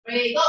Ready, go.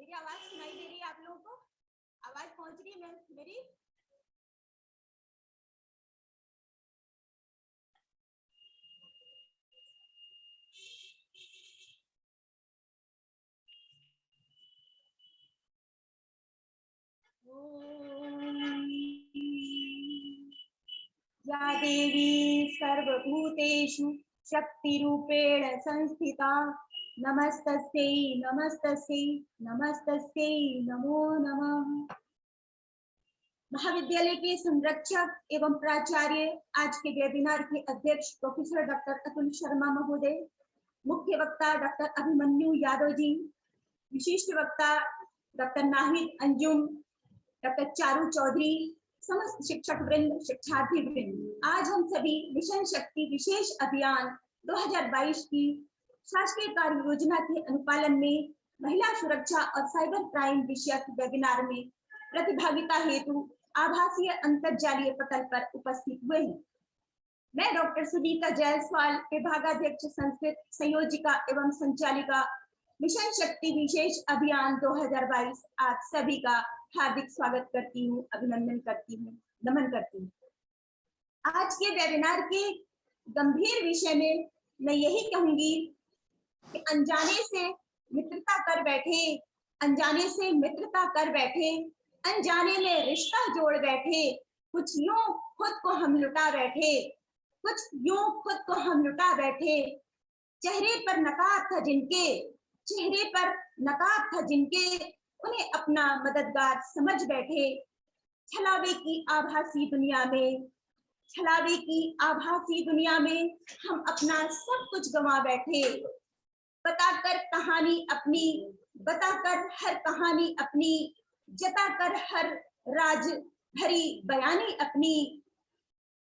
मेरी आवाज सुनाई दे रही है आप लोगों को? आवाज पहुंच रही है मेरी? या देवी सर्वभूतेषु शक्तिरूपेण संस्थिता नमस्तस्यै नमस्तस्यै नमस्तस्यै नमो नमः। महाविद्यालय के संरक्षक एवं प्राचार्य, आज के वेबिनार के अध्यक्ष प्रोफेसर डॉक्टर अतुल शर्मा महोदय, मुख्य वक्ता डॉक्टर अभिमन्यु यादव जी, विशिष्ट वक्ता डॉक्टर नाहिद अंजुम, डॉक्टर चारू चौधरी, समस्त शिक्षक वृंद, शिक्षार्थी वृंद, आज हम सभी मिशन शक्ति विशेष अभियान 2022 की शासकीय कार्य योजना के अनुपालन में महिला सुरक्षा और साइबर क्राइम विषयक वेबिनार में प्रतिभागिता हेतु आभासीय अंतरजालीय पटल पर उपस्थित हुए हैं। मैं डॉक्टर सुनीता जायसवाल, विभागाध्यक्ष संस्कृत, संयोजिका एवं संचालिका, मिशन शक्ति विशेष अभियान 2022 आप सभी का हार्दिक स्वागत करती हूँ, अभिनंदन करती हूँ, नमन करती हूँ। आज के वेबिनार के गंभीर विषय में मैं यही कहूंगी कि अनजाने से मित्रता कर बैठे, अनजाने से मित्रता कर बैठे, अनजाने में रिश्ता जोड़ बैठे, कुछ यूं खुद को हम लुटा बैठे, कुछ यूं खुद को हम लुटा बैठे। चेहरे पर नकाब था जिनके, चेहरे पर नकाब था जिनके, उन्हें अपना मददगार समझ बैठे। छलावे की आभासी दुनिया में, छलावे की आभासी दुनिया में हम अपना सब कुछ गंवा बैठे। बताकर कहानी अपनी, बताकर हर कहानी अपनी, जताकर हर राज भरी बयानी अपनी।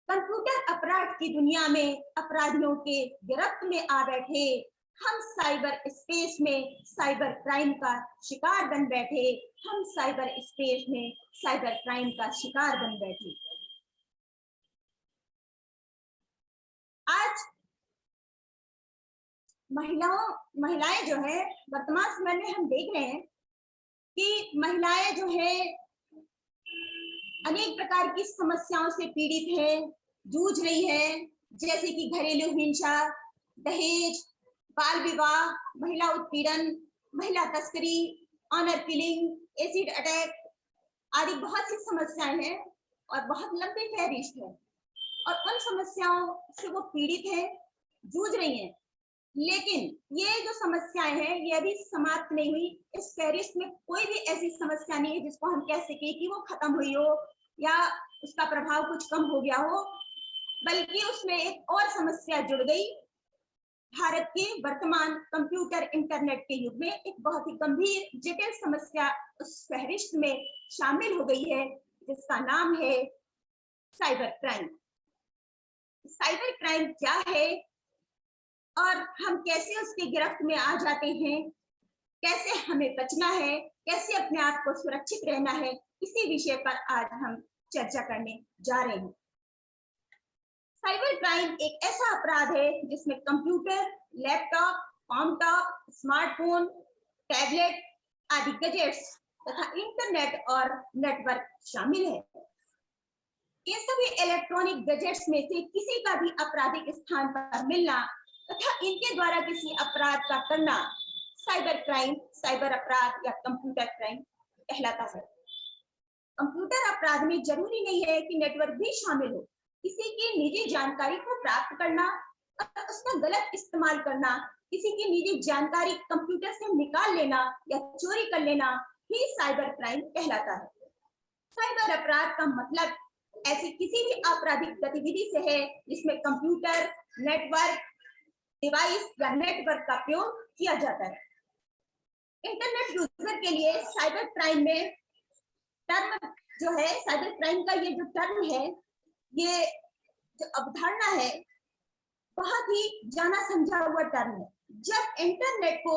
कंप्यूटर अपराध की दुनिया में अपराधियों के गिरफ्त में आ बैठे। हम साइबर स्पेस में साइबर क्राइम का शिकार बन बैठे, हम साइबर स्पेस में साइबर क्राइम का शिकार बन बैठे। आज महिलाएं जो है, वर्तमान समय में हम देख रहे हैं कि महिलाएं जो है अनेक प्रकार की समस्याओं से पीड़ित है, जूझ रही है, जैसे कि घरेलू हिंसा, दहेज, बाल विवाह, महिला उत्पीड़न, महिला तस्करी, ऑनर किलिंग, एसिड अटैक आदि बहुत सी समस्याएं हैं और बहुत लंबी फहरिस्त है और उन समस्याओं से वो पीड़ित है, जूझ रही हैं। लेकिन ये जो समस्याएं हैं ये अभी समाप्त नहीं हुई। इस फहरिस्त में कोई भी ऐसी समस्या नहीं है जिसको हम कह सके कि वो खत्म हुई हो या उसका प्रभाव कुछ कम हो गया हो, बल्कि उसमें एक और समस्या जुड़ गई। भारत के वर्तमान कंप्यूटर इंटरनेट के युग में एक बहुत ही गंभीर जटिल समस्या उस फहरिस्त में शामिल हो गई है, जिसका नाम है साइबर क्राइम। साइबर क्राइम क्या है और हम कैसे उसके गिरफ्त में आ जाते हैं, कैसे हमें बचना है, कैसे अपने आप को सुरक्षित रहना है, इसी विषय पर आज हम चर्चा करने जा रहे हैं। साइबर क्राइम एक ऐसा अपराध है जिसमें कंप्यूटर, लैपटॉप, कॉमटॉप, स्मार्टफोन, टैबलेट आदि गैजेट्स तथा इंटरनेट और नेटवर्क शामिल है। ये सभी इलेक्ट्रॉनिक गैजेट्स में से किसी का भी आपराधिक स्थान पर मिलना तथा इनके द्वारा किसी अपराध का करना साइबर क्राइम, साइबर अपराध या कंप्यूटर क्राइम कहलाता है। कंप्यूटर अपराध में जरूरी नहीं है कि नेटवर्क भी शामिल हो। किसी की निजी जानकारी को प्राप्त करना और उसका गलत इस्तेमाल करना, किसी की निजी जानकारी कंप्यूटर से निकाल लेना या चोरी कर लेना ही साइबर क्राइम कहलाता है। साइबर अपराध का मतलब ऐसी किसी भी आपराधिक गतिविधि से है जिसमें कंप्यूटर, नेटवर्क, डिवाइस या नेटवर्क का प्रयोग किया जाता है। इंटरनेट यूजर के लिए साइबर क्राइम में टर्म जो है, साइबर क्राइम का ये जो टर्म है, ये जो अवधारणा है, बहुत ही जाना समझा हुआ टर्म है। जब इंटरनेट को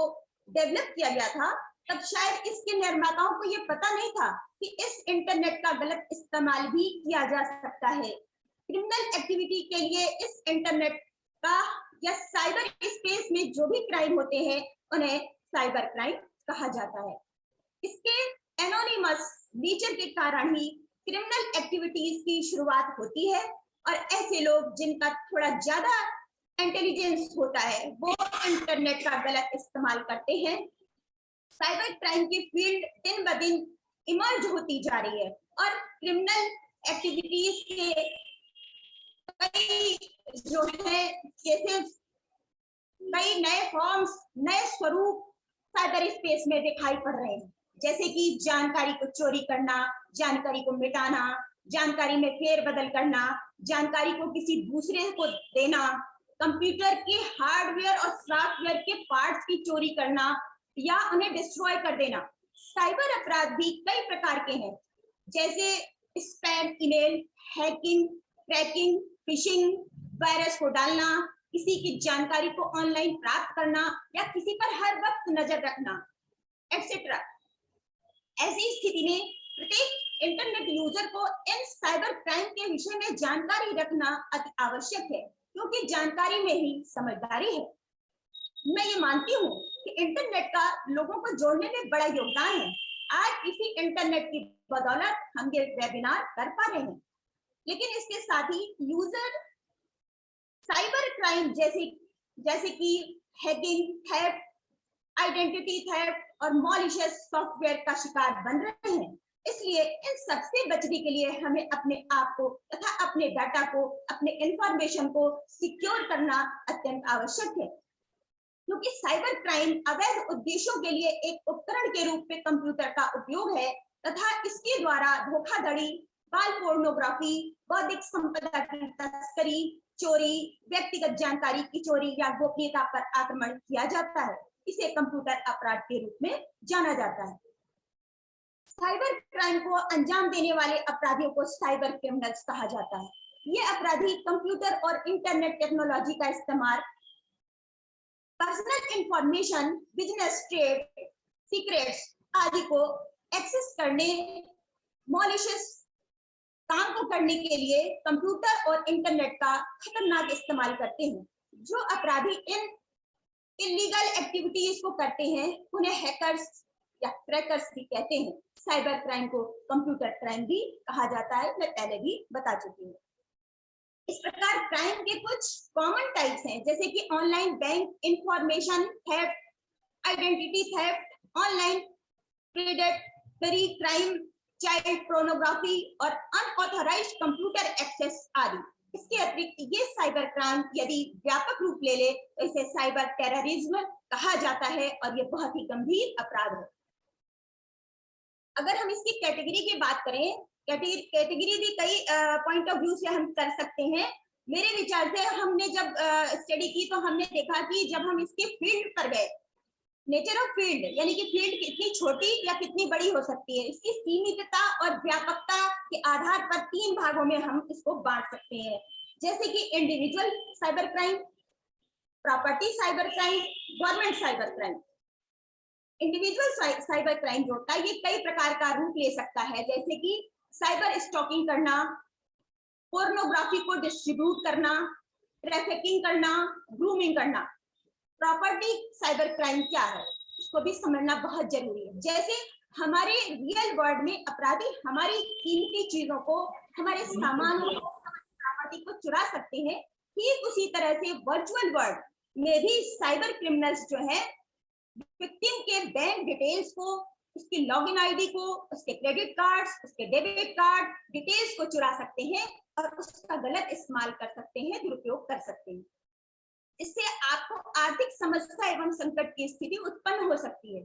डेवलप किया गया था तब शायद इसके निर्माताओं को ये पता नहीं था कि इस इंटरनेट का गलत इस्तेमाल भी किया जा सकता है। क्रिमिनल एक्टिविटी के लिए इस इंटरनेट का या साइबर स्पेस में जो भी क्राइम होते हैं उन्हें साइबर क्राइम कहा जाता है। इसके एनोनिमस नेचर के कारण ही क्रिमिनल एक्टिविटीज की शुरुआत होती है और ऐसे लोग जिनका थोड़ा ज्यादा इंटेलिजेंस होता है वो इंटरनेट का गलत इस्तेमाल करते हैं। साइबर क्राइम की फील्ड दिन ब दिन इमर्ज होती जा रही है और क्रिमिनल एक्टिविटीज के कई जो है केसेस, कई नए फॉर्म्स, नए स्वरूप साइबर स्पेस में दिखाई पड़ रहे हैं, जैसे कि जानकारी को चोरी करना, जानकारी को मिटाना, जानकारी में फेरबदल करना, जानकारी को किसी दूसरे को देना, कंप्यूटर के हार्डवेयर और सॉफ्टवेयर के पार्ट्स की चोरी करना या उन्हें डिस्ट्रॉय कर देना। साइबर अपराध भी कई प्रकार के हैं, जैसे spam email, hacking, cracking, fishing, virus को डालना, किसी की जानकारी को ऑनलाइन प्राप्त करना या किसी पर हर वक्त नजर रखना, एटसेट्रा। ऐसी स्थिति में प्रत्येक इंटरनेट यूजर को इन साइबर क्राइम के विषय में जानकारी रखना अति आवश्यक है, क्योंकि जानकारी में ही समझदारी है। मैं ये मानती हूँ कि इंटरनेट का लोगों को जोड़ने में बड़ा योगदान है। आज इसी इंटरनेट की बदौलत हम ये वेबिनार कर पा रहे हैं, लेकिन इसके साथ ही यूजर साइबर क्राइम जैसे कि हैकिंग, थेफ्ट, आइडेंटिटी थेफ्ट और मॉलिशियस सॉफ्टवेयर का शिकार बन रहे हैं। इसलिए इन सबसे बचने के लिए हमें अपने आप को तथा अपने डाटा को, अपने इंफॉर्मेशन को सिक्योर करना अत्यंत आवश्यक है, क्योंकि साइबर क्राइम अवैध उद्देश्यों के लिए एक उपकरण के रूप में कंप्यूटर का उपयोग है तथा इसके द्वारा धोखाधड़ी, बाल पोर्नोग्राफी, बौद्धिक संपदा की तस्करी, चोरी, व्यक्तिगत जानकारी की चोरी या गोपनीयता पर आक्रमण किया जाता है। इसे कंप्यूटर अपराध के रूप में जाना जाता है। साइबर क्राइम को अंजाम देने वाले अपराधियों को साइबर क्रिमिनल्स कहा जाता है। ये अपराधी कंप्यूटर और इंटरनेट टेक्नोलॉजी का इस्तेमाल personal information, business trade secrets आदि को एक्सेस करने, मॉलिशियस काम को करने के लिए कंप्यूटर और इंटरनेट का खतरनाक इस्तेमाल करते हैं। जो अपराधी इन इलीगल एक्टिविटीज को करते हैं उन्हें हैकर्स या क्रैकर्स भी कहते हैं। साइबर क्राइम को कंप्यूटर क्राइम भी कहा जाता है, मैं पहले भी बता चुकी हूँ। इस प्रकार क्राइम के कुछ कॉमन टाइप्स हैं, जैसे कि online bank information theft, identity theft, online predatory crime, child pornography और अनऑथराइज्ड कंप्यूटर एक्सेस आदि। इसके अतिरिक्त ये साइबर क्राइम यदि व्यापक रूप ले ले तो इसे साइबर टेररिज्म कहा जाता है और ये बहुत ही गंभीर अपराध है। अगर हम इसकी कैटेगरी की बात करें, कैटेगरी भी कई पॉइंट ऑफ व्यू से हम कर सकते हैं। मेरे विचार से हमने जब स्टडी की तो हमने देखा कि जब हम इसके फील्ड पर गए, नेचर ऑफ फील्ड यानी कि फील्ड कितनी छोटी या कितनी बड़ी हो सकती है, इसकी सीमितता और व्यापकता के आधार पर 3 भागों में हम इसको बांट सकते हैं, जैसे कि individual cyber crime, property cyber crime, government cyber crime. Individual cyber crime जो होता है ये कई प्रकार का रूप ले सकता है, जैसे कि साइबर स्टॉकिंग करना, पोर्नोग्राफी को डिस्ट्रीब्यूट करना, ट्रैफिकिंग करना, ग्रूमिंग करना। प्रॉपर्टी साइबर क्राइम क्या है इसको भी समझना बहुत जरूरी है। जैसे हमारे रियल वर्ल्ड में अपराधी हमारी कीमती चीजों को, हमारे सामानों को, प्रॉपर्टी को चुरा सकते हैं, ठीक उसी तरह से वर्चुअल वर्ल्ड में भी साइबर क्रिमिनल्स जो है विक्टिम के बैंक डिटेल्स को, उसकी लॉगिन आईडी को, उसके क्रेडिट कार्ड्स, उसके डेबिट कार्ड डिटेल्स को चुरा सकते हैं और उसका गलत इस्तेमाल कर सकते हैं, दुरुपयोग कर सकते हैं। इससे आपको आर्थिक समस्या एवं संकट की स्थिति उत्पन्न हो सकती है।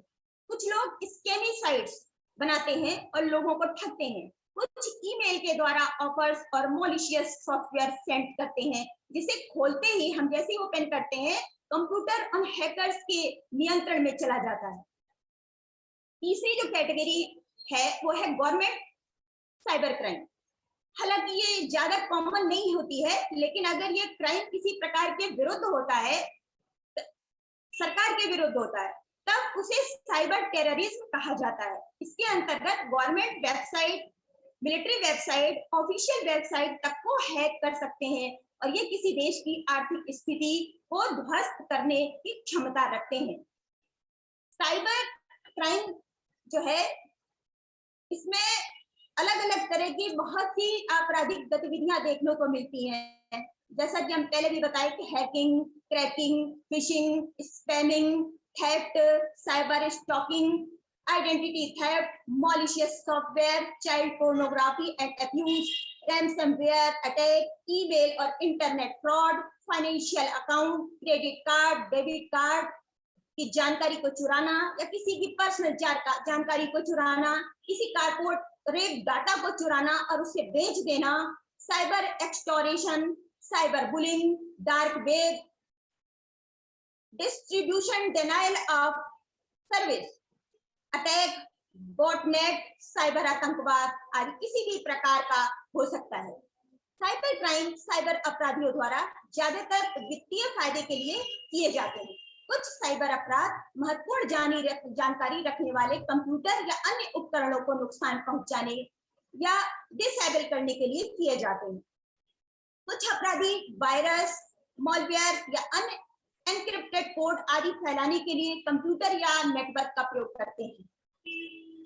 कुछ लोग स्कैमी साइट्स बनाते हैं और लोगों को ठगते हैं। कुछ ईमेल के द्वारा ऑफर्स और मॉलिशियस सॉफ्टवेयर सेंड करते हैं, जिसे खोलते ही हम जैसे ओपन करते हैं कंप्यूटर उन हैकर्स के नियंत्रण में चला जाता है। तीसरी जो कैटेगरी है वो है गवर्नमेंट साइबर क्राइम। हालांकि ये ज्यादा कॉमन नहीं होती है, लेकिन अगर ये क्राइम किसी प्रकार के विरुद्ध होता है, सरकार के विरुद्ध होता है, तब उसे साइबर टेररिज्म कहा जाता है। इसके अंतर्गत government website, military website, official website तक को हैक कर सकते हैं और ये किसी देश की आर्थिक स्थिति को ध्वस्त करने की क्षमता रखते हैं। साइबर क्राइम जो है इसमें अलग अलग तरह की बहुत सी आपराधिक गतिविधियां देखने को मिलती हैं। जैसा कि हम पहले भी बताए कि hacking, cracking, phishing, spamming, theft, cyber stalking, identity theft, malicious software, child pornography and abuse, ransomware attack, email और internet fraud, financial account, credit card, debit card की जानकारी को चुराना या किसी की पर्सनल जानकारी को चुराना, किसी कारपोरेट डाटा को चुराना और उसे बेच देना, cyber extortion, cyber bullying, dark web, distribution denial of service attack, botnet, cyber आतंकवाद आदि किसी भी प्रकार का हो सकता है। साइबर क्राइम साइबर अपराधियों द्वारा ज्यादातर वित्तीय फायदे के लिए किए जाते हैं। कुछ साइबर अपराध महत्वपूर्ण जानकारी रखने वाले कंप्यूटर या अन्य उपकरणों को नुकसान पहुंचाने या डिसेबल करने के लिए किए जाते हैं। कुछ अपराधी वायरस, मॉलवेयर या अन्य एनक्रिप्टेड कोड आदि फैलाने के लिए कंप्यूटर या नेटवर्क का प्रयोग करते हैं।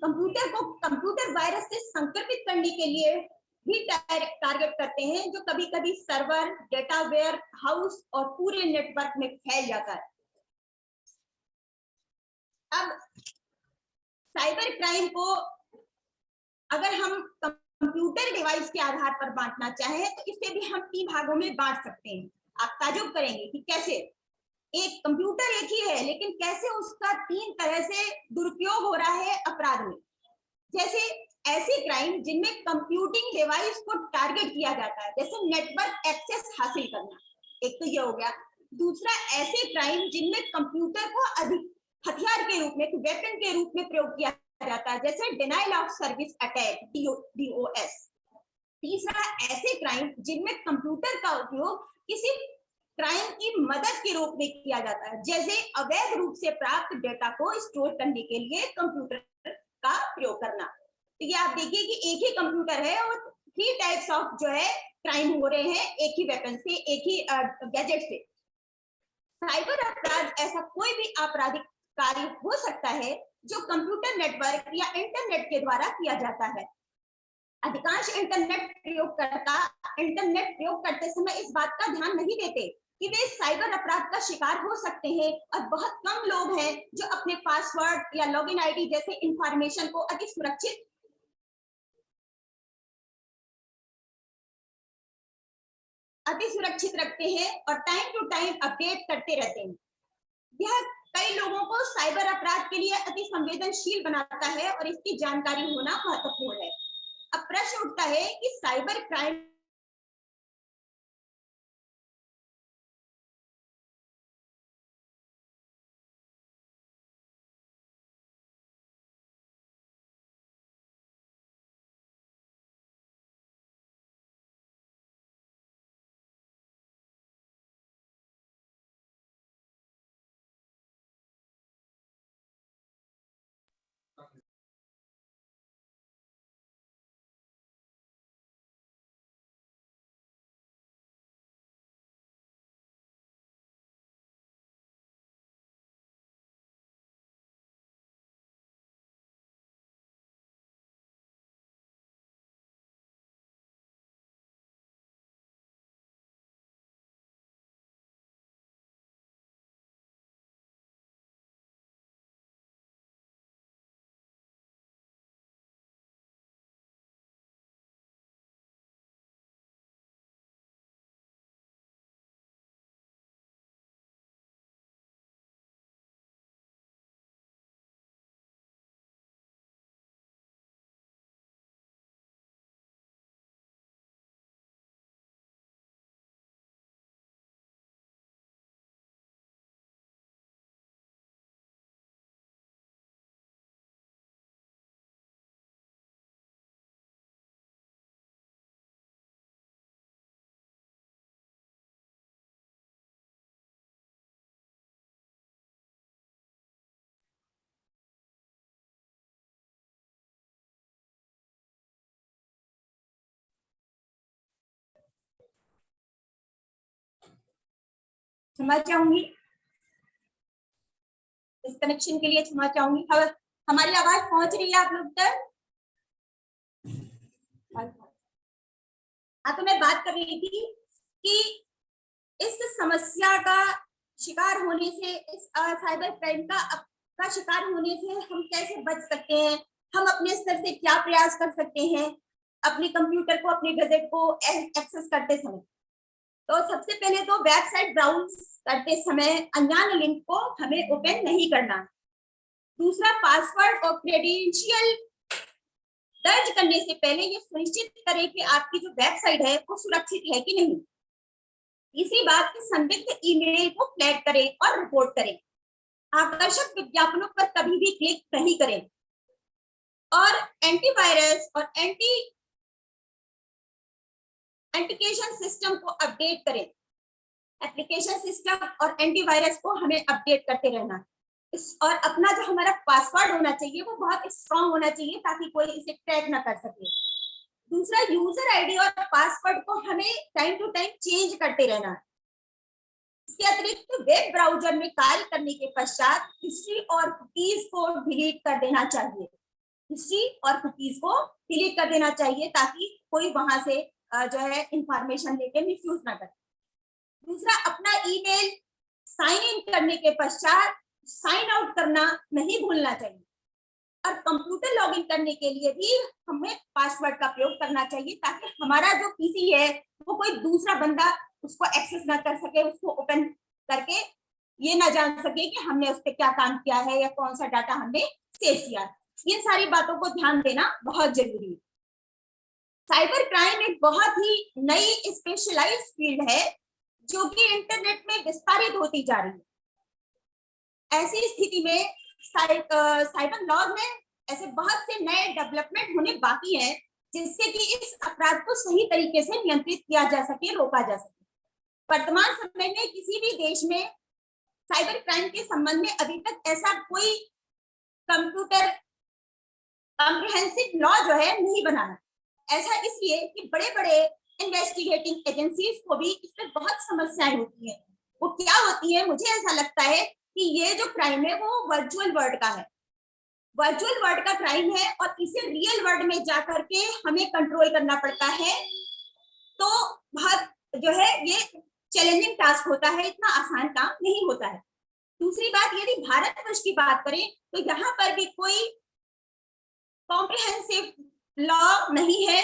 कंप्यूटर को कंप्यूटर वायरस से संक्रमित करने के लिए भी टारगेट करते हैं, जो कभी कभी सर्वर, डेटा वेयर हाउस और पूरे नेटवर्क में फैल जाता है। अब साइबर क्राइम को अगर हम कंप्यूटर डिवाइस के आधार पर बांटना चाहें तो इसे भी हम 3 भागों में बांट सकते हैं। आप ताजुब करेंगे कि कैसे। एक कंप्यूटर एक ही है, लेकिन कैसे उसका 3 तरह से दुरुपयोग हो रहा है अपराध में। जैसे ऐसे क्राइम जिनमें कंप्यूटिंग डिवाइस को टारगेट किया जाता है, जैसे नेटवर्क एक्सेस हासिल करना, एक तो ये हो गया। दूसरा, ऐसे क्राइम जिनमें कंप्यूटर को अधिक हथियार के रूप में, वेपन के रूप में प्रयोग किया जाता है, जैसे denial of service attack, DOS। तीसरा, ऐसे क्राइम जिनमें कंप्यूटर का उपयोग किसी क्राइम की मदद के रूप में किया जाता है, जैसे अवैध रूप से प्राप्त डेटा को स्टोर करने के लिए कंप्यूटर का प्रयोग करना। तो ये आप देखिए कि एक ही कंप्यूटर है और 3 टाइप्स ऑफ जो है क्राइम हो रहे हैं एक ही वेपन से, एक ही गैजेट से। साइबर अपराध ऐसा कोई भी आपराधिक कार्य हो सकता है जो कंप्यूटर नेटवर्क या इंटरनेट के द्वारा किया जाता है। अधिकांश इंटरनेट प्रयोग करते समय इस बात का ध्यान नहीं देते कि वे साइबर अपराध का शिकार हो सकते हैं, और बहुत कम लोग हैं जो अपने पासवर्ड या लॉगिन आईडी जैसे इंफॉर्मेशन को अति सुरक्षित रखते हैं और टाइम टू टाइम अपडेट करते रहते हैं। यह कई लोगों को साइबर अपराध के लिए अति संवेदनशील बनाता है और इसकी जानकारी होना महत्वपूर्ण है। अब प्रश्न उठता है कि साइबर क्राइम क्षमा चाहूंगी, इस कनेक्शन के लिए क्षमा चाहूंगी। हमारी आवाज पहुंच रही है आप लोग तक? हाँ, तो मैं बात कर रही थी कि इस समस्या का शिकार होने से, इस साइबर क्राइम का शिकार होने से हम कैसे बच सकते हैं, हम अपने स्तर से क्या प्रयास कर सकते हैं अपने कंप्यूटर को, अपने गैजेट को एक्सेस करते समय। तो सबसे पहले तो वेबसाइट ब्राउज करते समय अनजान लिंक को हमें ओपन नहीं करना। दूसरा, पासवर्ड और क्रेडेंशियल दर्ज करने से पहले ये सुनिश्चित करें कि आपकी जो वेबसाइट है वो सुरक्षित है कि नहीं। तीसरी बात कि संदिग्ध ईमेल को फ्लैग करें और रिपोर्ट करें। आकर्षक विज्ञापनों पर कभी भी क्लिक नहीं करें। और एंटीवायरस और एप्लीकेशन सिस्टम को अपडेट करें। एप्लीकेशन सिस्टम और एंटीवायरस को हमें अपडेट करते रहना। और अपना जो हमारा पासवर्ड होना चाहिए वो बहुत स्ट्रांग होना चाहिए ताकि कोई इसे ट्रैक ना कर सके। दूसरा, यूजर आईडी और पासवर्ड को हमें टाइम टू टाइम चेंज करते रहना। इसके अतिरिक्त वेब ब्राउजर में कार्य करने के पश्चात हिस्ट्री और कुकीज को डिलीट कर देना चाहिए। हिस्ट्री और कुकीज को डिलीट कर देना चाहिए ताकि कोई वहां से जो है इंफॉर्मेशन लेके मिसयूज ना करे। दूसरा, अपना ईमेल साइन इन करने के पश्चात साइन आउट करना नहीं भूलना चाहिए। और कंप्यूटर लॉगिन करने के लिए भी हमें पासवर्ड का प्रयोग करना चाहिए ताकि हमारा जो पीसी है वो कोई दूसरा बंदा उसको एक्सेस ना कर सके, उसको ओपन करके ये ना जान सके कि हमने उस पर क्या काम किया है या कौन सा डाटा हमने सेव किया। ये सारी बातों को ध्यान देना बहुत जरूरी है। साइबर क्राइम एक बहुत ही नई स्पेशलाइज्ड फील्ड है जो कि इंटरनेट में विस्तारित होती जा रही है। ऐसी स्थिति में साइबर लॉज में ऐसे बहुत से नए डेवलपमेंट होने बाकी हैं जिससे कि इस अपराध को सही तरीके से नियंत्रित किया जा सके, रोका जा सके। वर्तमान समय में किसी भी देश में साइबर क्राइम के संबंध में अभी तक ऐसा कोई कंप्यूटर कॉम्प्रिहेंसिव लॉ जो है नहीं बना है। ऐसा इसलिए कि बड़े बड़े इन्वेस्टिगेटिंग एजेंसीज को भी इसमें बहुत समस्याएं होती है। वो क्या होती है, मुझे ऐसा लगता है कि ये जो क्राइम है वो वर्चुअल वर्ल्ड का है, वर्चुअल वर्ल्ड का क्राइम है और इसे रियल वर्ल्ड में जाकर के हमें कंट्रोल करना पड़ता है। तो बहुत जो है ये चैलेंजिंग टास्क होता है, इतना आसान काम नहीं होता है। दूसरी बात, यदि भारतवर्ष की बात करें तो यहाँ पर भी कोई कॉम्प्रिहेंसिव लॉ नहीं है,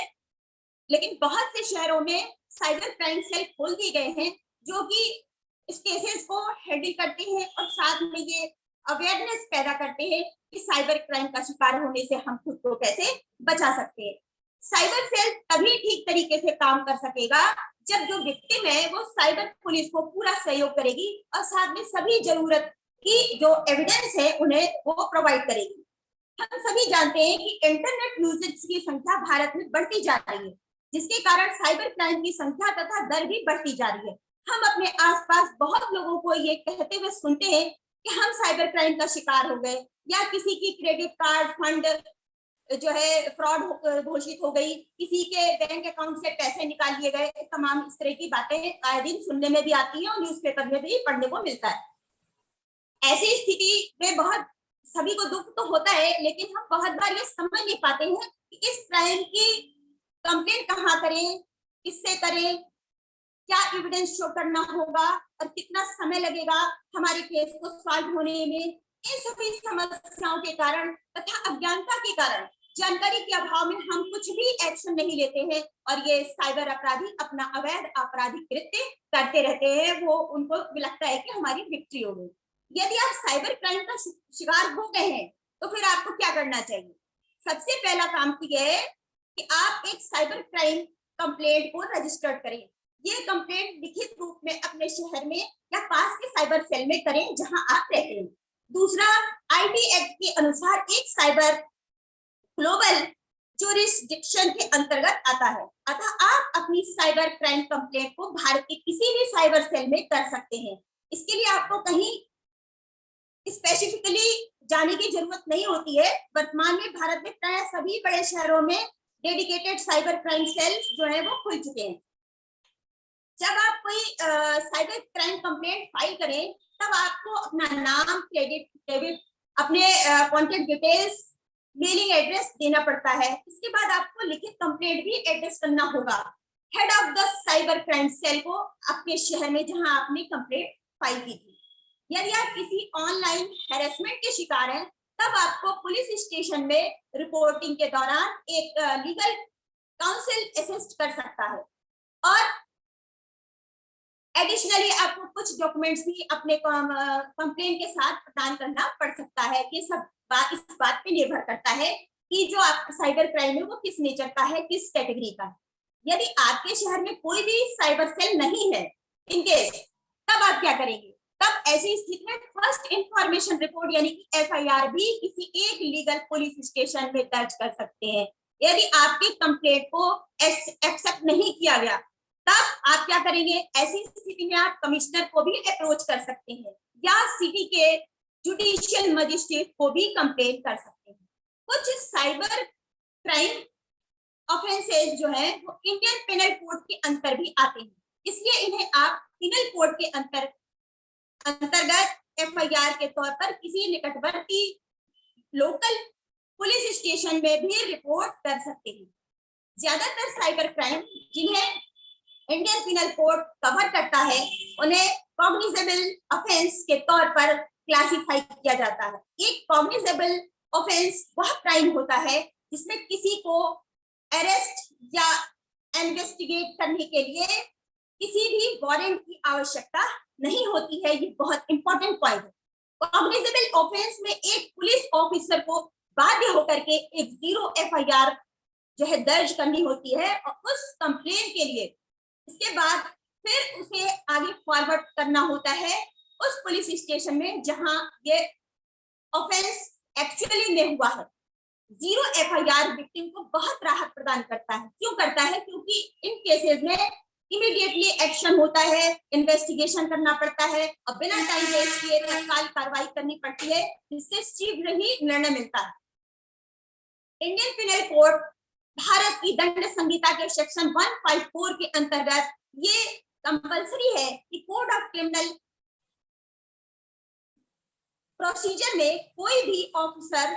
लेकिन बहुत से शहरों में साइबर क्राइम सेल खोल दिए गए हैं जो कि इस केसेस को हैंडल करते हैं और साथ में ये अवेयरनेस पैदा करते हैं कि साइबर क्राइम का शिकार होने से हम खुद को कैसे बचा सकते हैं। साइबर सेल तभी ठीक तरीके से काम कर सकेगा जब जो विक्टिम है वो साइबर पुलिस को पूरा सहयोग करेगी और साथ में सभी जरूरत की जो एविडेंस है उन्हें वो प्रोवाइड करेगी। हम सभी जानते हैं कि इंटरनेट यूजर्स की संख्या भारत में बढ़ती जा रही है, जिसके कारण साइबर क्राइम की संख्या तथा दर भी बढ़ती जा रही है। हम अपने आसपास बहुत लोगों को ये कहते हुए सुनते हैं कि हम साइबर क्राइम का शिकार हो गए, या किसी की क्रेडिट कार्ड फंड जो है फ्रॉड घोषित हो गई, किसी के बैंक अकाउंट से पैसे निकाल लिए गए। तमाम इस तरह की बातें आए दिन सुनने में भी आती हैं और न्यूज़पेपर में भी पढ़ने को मिलता है। ऐसी स्थिति में बहुत सभी को दुख तो होता है, लेकिन हम बहुत बार ये समझ नहीं पाते हैं कि इस क्राइम की कंप्लेंट कहाँ करें, किससे करें, क्या एविडेंस शो करना होगा और कितना समय लगेगा हमारे केस को सॉल्व होने में। इन सभी समस्याओं के कारण तथा अज्ञानता के कारण, जानकारी के अभाव में हम कुछ भी एक्शन नहीं लेते हैं और ये साइबर अपराधी अपना अवैध आपराधिक कृत्य करते रहते हैं। वो उनको लगता है कि हमारी विक्ट्री हो गई। यदि आप साइबर क्राइम का शिकार हो गए हैं तो फिर आपको क्या करना चाहिए? सबसे पहला काम तो यह है कि आप एक साइबर क्राइम कंप्लेंट को रजिस्टर करें। ये कंप्लेंट लिखित रूप में अपने शहर में या पास के साइबर सेल में करें जहां आप रहते हैं। दूसरा, आईटी एक्ट के अनुसार एक साइबर ग्लोबल जुरिस्डिक्शन के अंतर्गत आता है, अतः आप अपनी साइबर क्राइम कंप्लेंट को भारत के किसी भी साइबर सेल में कर सकते हैं। इसके लिए आपको कहीं स्पेसिफिकली जाने की जरूरत नहीं होती है। वर्तमान में भारत में प्राय सभी बड़े शहरों में डेडिकेटेड साइबर क्राइम सेल जो है वो खुल चुके हैं। जब आप कोई साइबर क्राइम कंप्लेंट फाइल करें तब आपको अपना नाम, क्रेडिट, डेबिट अपने कॉन्टेक्ट डिटेल्स, मेलिंग एड्रेस देना पड़ता है। इसके बाद आपको लिखित कंप्लेंट भी एड्रेस करना होगा head of the cyber crime cell को, अपने शहर में जहां आपने कंप्लेंट फाइल की थी। यदि आप किसी ऑनलाइन हैरेसमेंट के शिकार हैं, तब आपको पुलिस स्टेशन में रिपोर्टिंग के दौरान एक लीगल काउंसिल असिस्ट कर सकता है। और एडिशनली आपको कुछ डॉक्यूमेंट्स भी अपने कंप्लेंट के साथ प्रदान करना पड़ सकता है। कि सब बात इस बात पे निर्भर करता है कि जो आपका साइबर क्राइम है वो किस नेचर का है, किस कैटेगरी का है। यदि आपके शहर में कोई भी साइबर सेल नहीं है इन केस, तब आप क्या करेंगे? तब ऐसी स्थिति में फर्स्ट इंफॉर्मेशन रिपोर्ट यानी कि एफआईआर भी किसी एक लीगल पुलिस स्टेशन में दर्ज कर सकते हैं। यदि आपकी कंप्लेंट को एक्सेप्ट नहीं किया गया, तब आप क्या करेंगे? ऐसी स्थिति में आप कमिश्नर को भी अप्रोच कर सकते हैं या सिटी के जुडिशियल मजिस्ट्रेट को भी कंप्लेन कर सकते हैं। कुछ साइबर क्राइम ऑफेंसेस जो है वो इंडियन पेनल कोड के अंतर भी आते हैं, इसलिए इन्हें आप पेनल कोड के अंतर्गत एफआईआर के तौर पर किसी निकटवर्ती लोकल पुलिस स्टेशन में भी रिपोर्ट कर सकते हैं। ज्यादातर साइबर क्राइम जिन्हें इंडियन पिनल कोड कवर करता है, उन्हें कॉग्निजेबल ऑफेंस के तौर पर क्लासिफाई किया जाता है। एक कॉग्निजेबल ऑफेंस वह क्राइम होता है जिसमें किसी को अरेस्ट या इन्वेस्टिगेट करने के लिए किसी भी वारंट की आवश्यकता नहीं होती है। ये बहुत इंपॉर्टेंट पॉइंट है। कॉग्निजेबल ऑफेंस में एक पुलिस ऑफिसर को बाध्य होकर के एक जीरो एफआईआर जो है दर्ज करनी होती है और उस कंप्लेन के लिए इसके बाद फिर उसे आगे फॉरवर्ड करना होता है उस पुलिस स्टेशन में जहां ये ऑफेंस एक्चुअली में हुआ है। जीरो एफआईआर विक्टिम को बहुत राहत प्रदान करता है। क्यों करता है? क्योंकि इन केसेस में इमीडिएटली एक्शन होता है, इन्वेस्टिगेशन करना पड़ता है और बिना टाइम वेस्ट किए तत्काल कार्रवाई करनी पड़ती है, जिससे शीघ्र ही निर्णय मिलता है। इंडियन पिनल कोड भारत की दंड संहिता के सेक्शन 154 के अंतर्गत ये कंपलसरी है कि कोड ऑफ क्रिमिनल प्रोसीजर में कोई भी ऑफिसर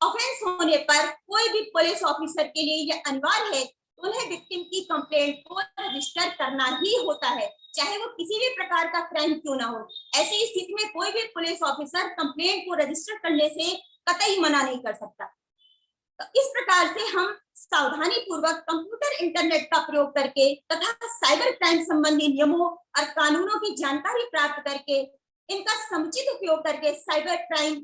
ऑफेंस होने पर कोई भी पुलिस ऑफिसर के लिए यह अनिवार्य है, उन्हें विक्टिम की कंप्लेंट को रजिस्टर करना ही होता है, चाहे वो किसी भी प्रकार का क्राइम क्यों ना हो। ऐसी स्थिति में कोई भी पुलिस ऑफिसर कंप्लेंट को रजिस्टर करने से कतई मना नहीं कर सकता। तो इस प्रकार से हम सावधानी पूर्वक कंप्यूटर इंटरनेट का प्रयोग करके तथा साइबर क्राइम संबंधी नियमों और कानूनों की जानकारी प्राप्त करके इनका समुचित उपयोग करके साइबर क्राइम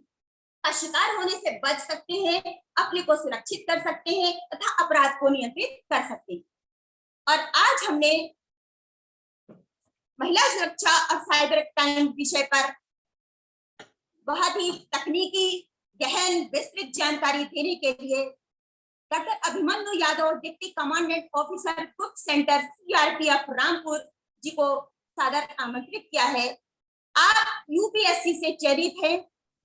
का शिकार होने से बच सकते हैं, अपने को सुरक्षित कर सकते हैं तथा अपराध को नियंत्रित कर सकते हैं। और आज हमने महिला सुरक्षा और साइबर क्राइम विषय पर बहुत ही तकनीकी गहन विस्तृत जानकारी देने के लिए doctor Abhimanyu Yadav, deputy commandant officer group centre CRPF Rampur ji को सादर आमंत्रित किया है। आप यूपीएससी से चयनित हैं,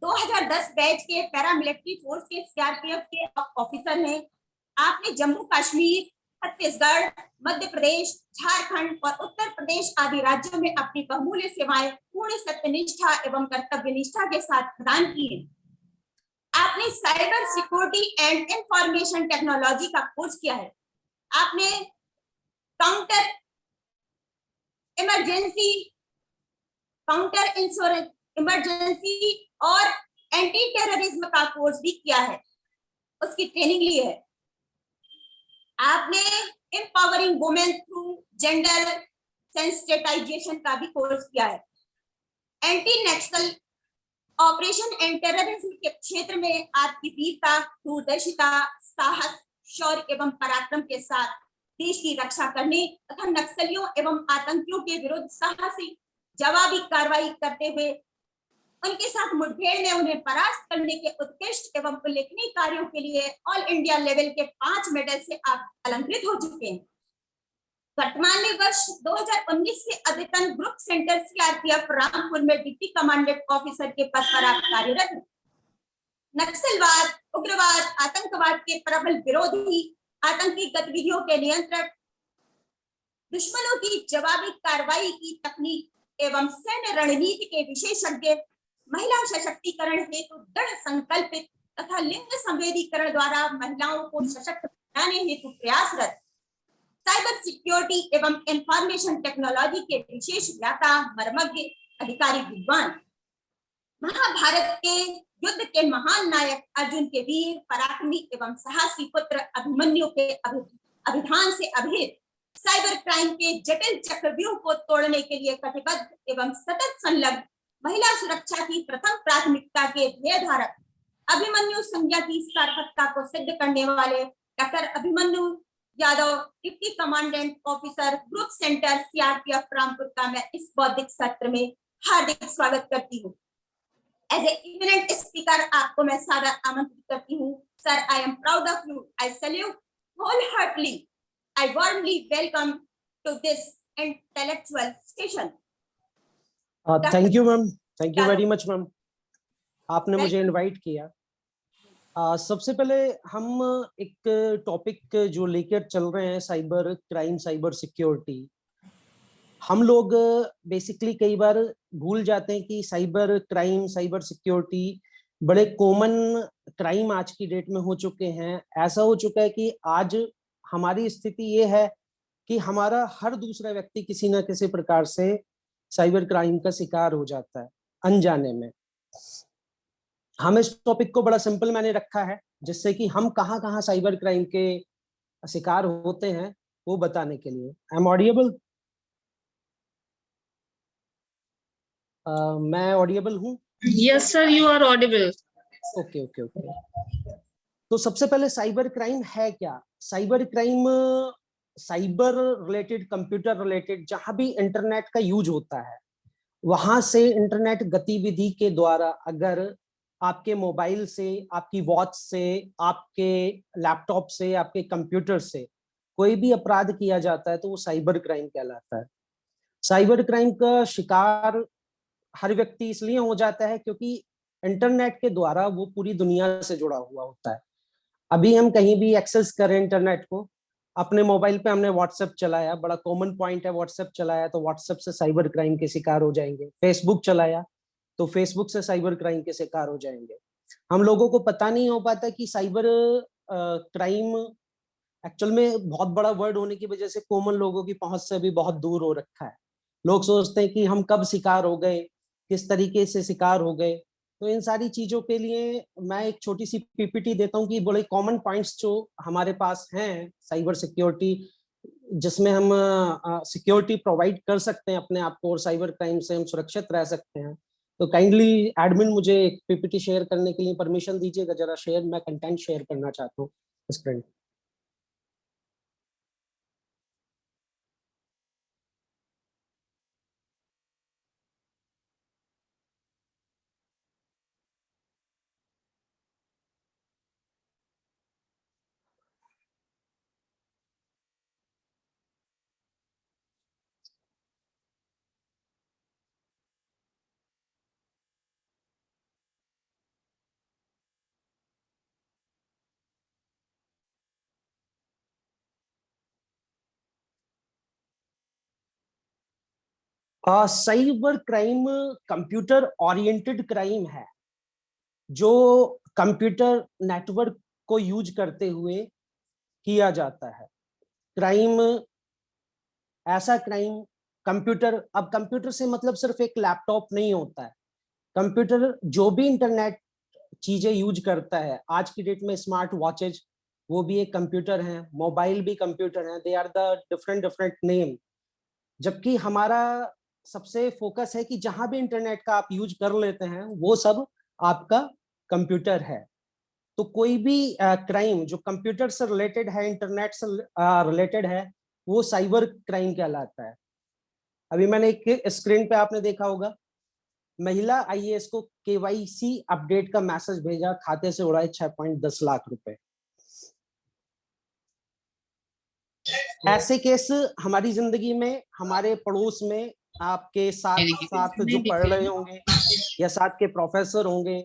2010 बैच के पैरामिलिट्री फोर्स के सीआरपीएफ के ऑफिसर हैं। आपने जम्मू कश्मीर, छत्तीसगढ़, मध्य प्रदेश, झारखंड और उत्तर प्रदेश आदि राज्यों में अपनी बहुमूल्य सेवाएं पूर्ण सत्यनिष्ठा एवं कर्तव्य निष्ठा के साथ प्रदान की है। आपने cyber security and information technology का कोर्स किया है। आपने काउंटर इंश्योरेंस इमरजेंसी और एंटी टेररिज्म का कोर्स भी किया है, उसकी ट्रेनिंग ली है। आपने empowering women through gender sensitization का भी कोर्स किया है। Anti Naxal operation and terrorism के क्षेत्र में आपकी वीरता, दूरदर्शिता, साहस, शौर्य एवं पराक्रम के साथ देश की रक्षा करने तथा नक्सलियों एवं आतंकियों के विरुद्ध साहसी जवाबी कार्रवाई करते हुए उनके साथ मुठभेड़ में उन्हें परास्त करने के उत्कृष्ट एवं उल्लेखनीय कार्यों के लिए ऑल इंडिया लेवल के 5 मेडल से आप अलंकृत हो चुके हैं। वर्तमान में वर्ष 2019 से अद्यतन ग्रुप सेंटर सीआरपीएफ रामपुर में डिप्टी कमांडेंट ऑफिसर के पद पर आप कार्यरत हैं। नक्सलवाद, उग्रवाद, आतंकवाद के प्रबल विरोधी, आतंकी गतिविधियों के नियंत्रण, दुश्मनों की जवाबी कार्रवाई की तकनीक एवं सैन्य रणनीति के विशेषज्ञ, महिला सशक्तिकरण हेतु दृढ़ संकल्पित तथा लिंग संवेदीकरण द्वारा महिलाओं को सशक्त बनाने हेतु प्रयासरत साइबर सिक्योरिटी एवं इंफॉर्मेशन टेक्नोलॉजी के विशेष ज्ञाता मर्मज्ञ अधिकारी विद्वान, महाभारत के युद्ध के महान नायक अर्जुन के वीर पराक्रमी एवं साहसी पुत्र अभिमन्यु के अभिधान से अभेद साइबर क्राइम के जटिल चक्रव्यूह को तोड़ने के लिए कटिबद्ध एवं सतत संलग्न महिला सुरक्षा की प्रथम प्राथमिकता के ध्येयधारक अभिमन्यु संज्ञा की सार्थकता को सिद्ध करने वाले doctor Abhimanyu Yadav, deputy commandant officer, group centre, CRPF, Rampur का मैं इस बौद्धिक सत्र में हार्दिक स्वागत करती हूँ। एज ए इमिनेंट स्पीकर आपको मैं सादर आमंत्रित करती हूँ। Sir, I am proud of you, I salute wholeheartedly, I warmly welcome to this intellectual session. Thank you ma'am, thank you very much ma'am, आपने मुझे इनवाइट किया। सबसे पहले हम एक टॉपिक जो लेकर चल रहे हैं, साइबर क्राइम, साइबर सिक्योरिटी। हम लोग बेसिकली कई बार भूल जाते हैं कि साइबर क्राइम, साइबर सिक्योरिटी बड़े कॉमन क्राइम आज की डेट में हो चुके हैं। ऐसा हो चुका है कि आज हमारी स्थिति ये है कि हमारा हर दूसरा व्यक्ति किसी ना किसी प्रकार से साइबर क्राइम का शिकार हो जाता है अनजाने में। हम इस टॉपिक को बड़ा सिंपल मैंने रखा है, जिससे कि हम कहाँ कहाँ साइबर क्राइम के शिकार होते हैं वो बताने के लिए। I am audible? मैं ऑडिएबल हूँ? Yes sir, you are audible. Okay okay okay. तो सबसे पहले साइबर क्राइम है क्या? Cyber crime cyber related, computer related, जहां भी इंटरनेट का यूज होता है, वहां से इंटरनेट गतिविधि के द्वारा अगर आपके मोबाइल से, आपकी वॉच से, आपके लैपटॉप से, आपके कंप्यूटर से कोई भी अपराध किया जाता है तो वो साइबर क्राइम कहलाता है। साइबर क्राइम का शिकार हर व्यक्ति इसलिए हो जाता है क्योंकि इंटरनेट के द्वारा वो पूरी दुनिया से जुड़ा हुआ होता है। अभी हम कहीं भी एक्सेस करें इंटरनेट को, अपने मोबाइल पे हमने व्हाट्सएप चलाया, बड़ा कॉमन पॉइंट है, व्हाट्सएप चलाया तो व्हाट्सएप से साइबर क्राइम के शिकार हो जाएंगे। फेसबुक चलाया तो फेसबुक से साइबर क्राइम के शिकार हो जाएंगे। हम लोगों को पता नहीं हो पाता कि साइबर क्राइम एक्चुअल में बहुत बड़ा वर्ड होने की वजह से कॉमन लोगों की पहुंच से भी बहुत दूर हो रखा है। लोग सोचते हैं कि हम कब शिकार हो गए, किस तरीके से शिकार हो गए। तो इन सारी चीजों के लिए मैं एक छोटी सी पीपीटी देता हूँ कि बड़े कॉमन पॉइंट्स जो हमारे पास हैं साइबर सिक्योरिटी, जिसमें हम सिक्योरिटी प्रोवाइड कर सकते हैं अपने आप को और साइबर क्राइम से हम सुरक्षित रह सकते हैं। तो काइंडली एडमिन मुझे एक पीपीटी शेयर करने के लिए परमिशन दीजिएगा, जरा शेयर, मैं कंटेंट शेयर करना चाहता हूँ screen. Cyber crime computer oriented crime है जो कंप्यूटर नेटवर्क को यूज करते हुए किया जाता है। क्राइम, ऐसा क्राइम कंप्यूटर, अब कंप्यूटर से मतलब सिर्फ एक लैपटॉप नहीं होता है। कंप्यूटर जो भी इंटरनेट चीजें यूज करता है, आज की डेट में स्मार्ट वॉचेज वो भी एक कंप्यूटर है, मोबाइल भी कंप्यूटर है, they are the different different name. जबकि हमारा सबसे फोकस है कि जहां भी इंटरनेट का आप यूज कर लेते हैं वो सब आपका कंप्यूटर है। तो कोई भी क्राइम जो कंप्यूटर से रिलेटेड है, इंटरनेट से रिलेटेड है, वो साइबर क्राइम कहलाता है। अभी मैंने एक स्क्रीन पे आपने देखा होगा, महिला आईएएस को केवाईसी अपडेट का मैसेज भेजा, खाते से उड़ाए 6.10 लाख रुपए। ऐसे केस हमारी जिंदगी में, हमारे पड़ोस में, आपके साथ साथ जो पढ़ रहे होंगे या साथ के प्रोफेसर होंगे,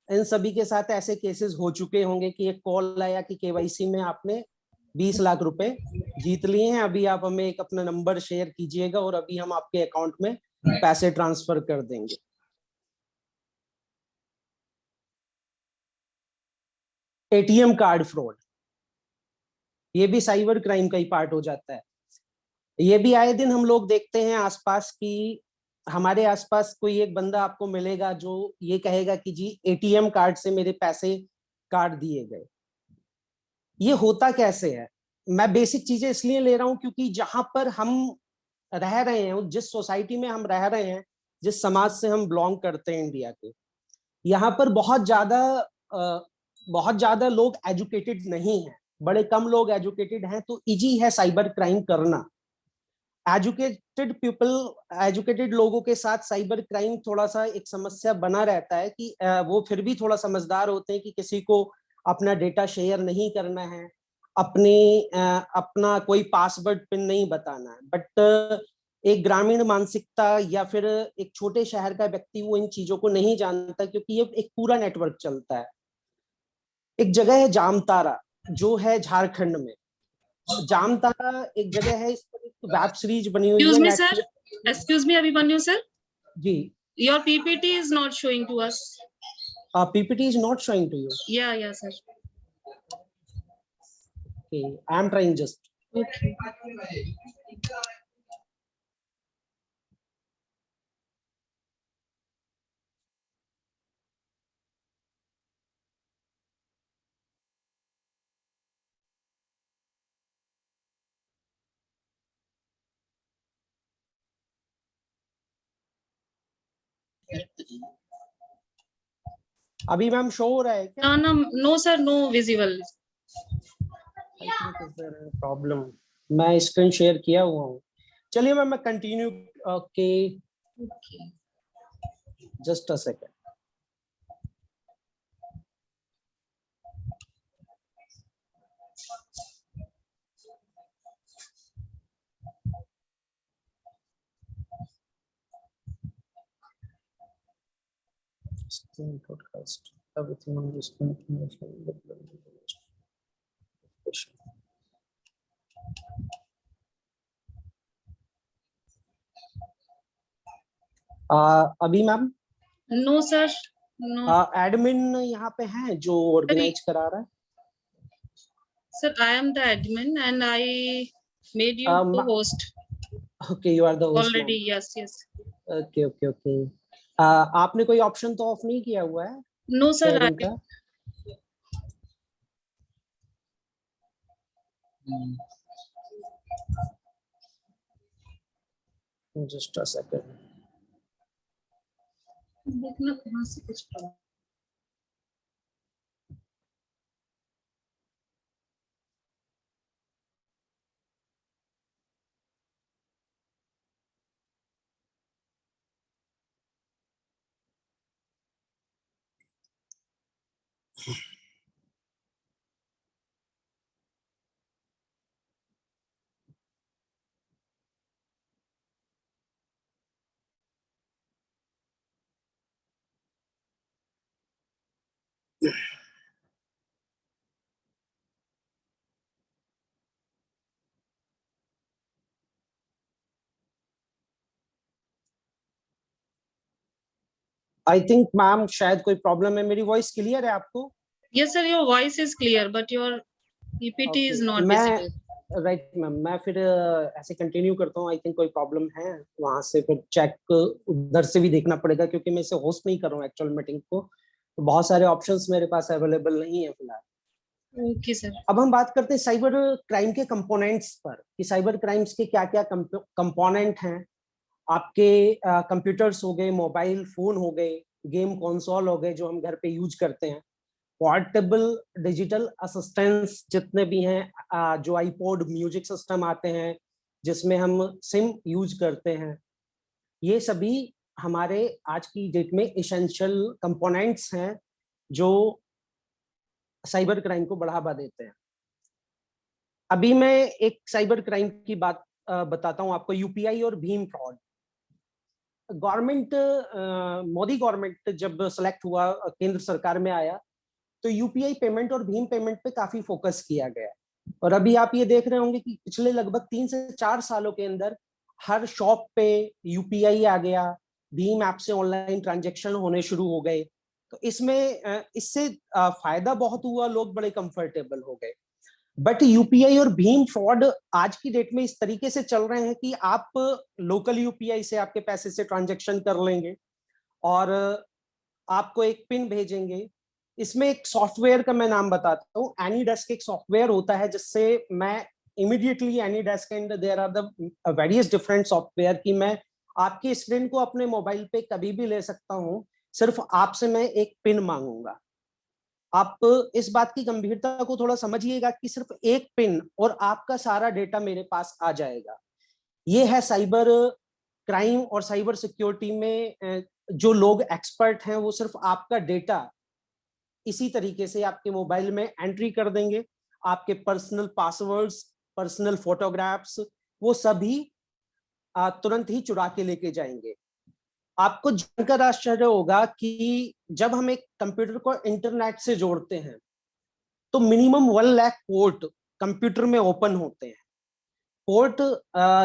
इन सभी के साथ ऐसे केसेस हो चुके होंगे कि एक कॉल आया कि केवाईसी में आपने 20 लाख रुपए जीत लिए हैं, अभी आप हमें एक अपना नंबर शेयर कीजिएगा और अभी हम आपके अकाउंट में पैसे ट्रांसफर कर देंगे। एटीएम कार्ड फ्रॉड, ये भी साइबर क्राइम का ही पार्ट हो जाता है। ये भी आए दिन हम लोग देखते हैं आसपास की, हमारे आसपास कोई एक बंदा आपको मिलेगा जो ये कहेगा कि जी एटीएम कार्ड से मेरे पैसे काट दिए गए। ये होता कैसे है? मैं बेसिक चीजें इसलिए ले रहा हूं क्योंकि जहां पर हम रह रहे हैं, जिस सोसाइटी में हम रह रहे हैं, जिस समाज से हम बिलोंग करते हैं इंडिया के, यहाँ पर बहुत ज्यादा लोग एजुकेटेड नहीं हैं, बड़े कम लोग एजुकेटेड हैं, तो इजी है साइबर क्राइम करना। एजुकेटेड लोगों के साथ साइबर क्राइम थोड़ा सा एक समस्या बना रहता है कि वो फिर भी थोड़ा समझदार होते हैं कि किसी को अपना डेटा शेयर नहीं करना है, अपना कोई पासवर्ड पिन नहीं बताना है। बट एक ग्रामीण मानसिकता या फिर एक छोटे शहर का व्यक्ति वो इन चीजों को नहीं जानता, क्योंकि ये एक पूरा नेटवर्क चलता है। एक जगह है जामतारा, जो है झारखंड में। जामतारा एक जगह है, इस पर एक वेब सीरीज बनी हुई है Excuse me, sir. Netflix. Excuse me, Abhimanyu, sir. जी, Your PPT is not showing to us. PPT is not showing to you. Yeah, sir. Okay, I am trying just. Okay. अभी ma'am show हो रहा है क्या? No, sir, no visible. I think is there a problem? मैं screen share किया हुआ हूँ। चलिए मैम, मैं continue. Okay, Okay. Just a second. Screen broadcast. Everything on the screen. अभी ma'am No, sir. No. Admin यहाँ पे हैं जो ऑर्गेनाइज करा रहा है। Sir, I am the admin and I made you co-host okay, you are the host already. Yes. Okay okay okay. आपने कोई ऑप्शन तो ऑफ नहीं किया हुआ है No, sir. शेयरिंग का? Just a second. देखना कहाँ से कुछ प्रॉब्लम। आई थिंक मैम शायद कोई प्रॉब्लम है। मेरी वॉइस क्लियर है आपको? Yes, sir. Your voice is clear, but your PPT is not visible. Right ma'am, मैं फिर ऐसे कंटिन्यू करता हूँ। आई थिंक कोई प्रॉब्लम है, वहां से फिर चेक उधर से भी देखना पड़ेगा, क्योंकि मैं इसे होस्ट नहीं कर रहा हूँ एक्चुअल मीटिंग को, तो बहुत सारे ऑप्शंस मेरे पास अवेलेबल नहीं है फिलहाल। Okay, sir. अब हम बात करते हैं साइबर क्राइम के कंपोनेंट्स पर, कि साइबर क्राइम्स के क्या क्या कंपोनेंट हैं। आपके कंप्यूटर्स हो गए, मोबाइल फोन हो गए, गेम कंसोल हो गए जो हम घर पे यूज करते हैं, पोर्टेबल डिजिटल असिस्टेंट्स जितने भी हैं, जो आईपॉड म्यूजिक सिस्टम आते हैं जिसमें हम सिम यूज करते हैं, ये सभी हमारे आज की डेट में एसेंशियल कंपोनेंट्स हैं जो साइबर क्राइम को बढ़ावा देते हैं। अभी मैं एक साइबर क्राइम की बात बताता हूं आपको, यूपीआई और Bhim fraud. Government, Modi government जब सेलेक्ट हुआ, केंद्र सरकार में आया, तो यूपीआई पेमेंट और भीम पेमेंट पे काफी फोकस किया गया। और अभी आप ये देख रहे होंगे कि पिछले लगभग 3 से 4 सालों के अंदर हर शॉप पे यूपीआई आ गया, भीम ऐप से ऑनलाइन ट्रांजैक्शन होने शुरू हो गए। तो इसमें इससे फायदा बहुत हुआ, लोग बड़े कंफर्टेबल हो गए। बट यूपीआई और भीम फ्रॉड आज की डेट में इस तरीके से चल रहे हैं कि आप लोकल यूपीआई से आपके पैसे से ट्रांजैक्शन कर लेंगे और आपको एक पिन भेजेंगे। इसमें एक सॉफ्टवेयर का मैं नाम बताता हूँ, एनीडेस्क एक सॉफ्टवेयर होता है जिससे मैं immediately AnyDesk and there are the various different software कि मैं आपकी स्क्रीन को अपने मोबाइल पे कभी भी ले सकता हूँ, सिर्फ आपसे मैं एक पिन मांगूंगा। आप इस बात की गंभीरता को थोड़ा समझिएगा कि सिर्फ एक पिन और आपका सारा डेटा मेरे पास आ जाएगा। ये है साइबर क्राइम और साइबर सिक्योरिटी में जो लोग एक्सपर्ट हैं वो सिर्फ आपका डेटा इसी तरीके से आपके मोबाइल में एंट्री कर देंगे। आपके पर्सनल पासवर्ड्स, पर्सनल फोटोग्राफ्स, वो सभी तुरंत ही चुरा के लेके जाएंगे। आपको जानकर आश्चर्य होगा कि जब हम एक कंप्यूटर को इंटरनेट से जोड़ते हैं तो मिनिमम 1 लाख पोर्ट कंप्यूटर में ओपन होते हैं। Port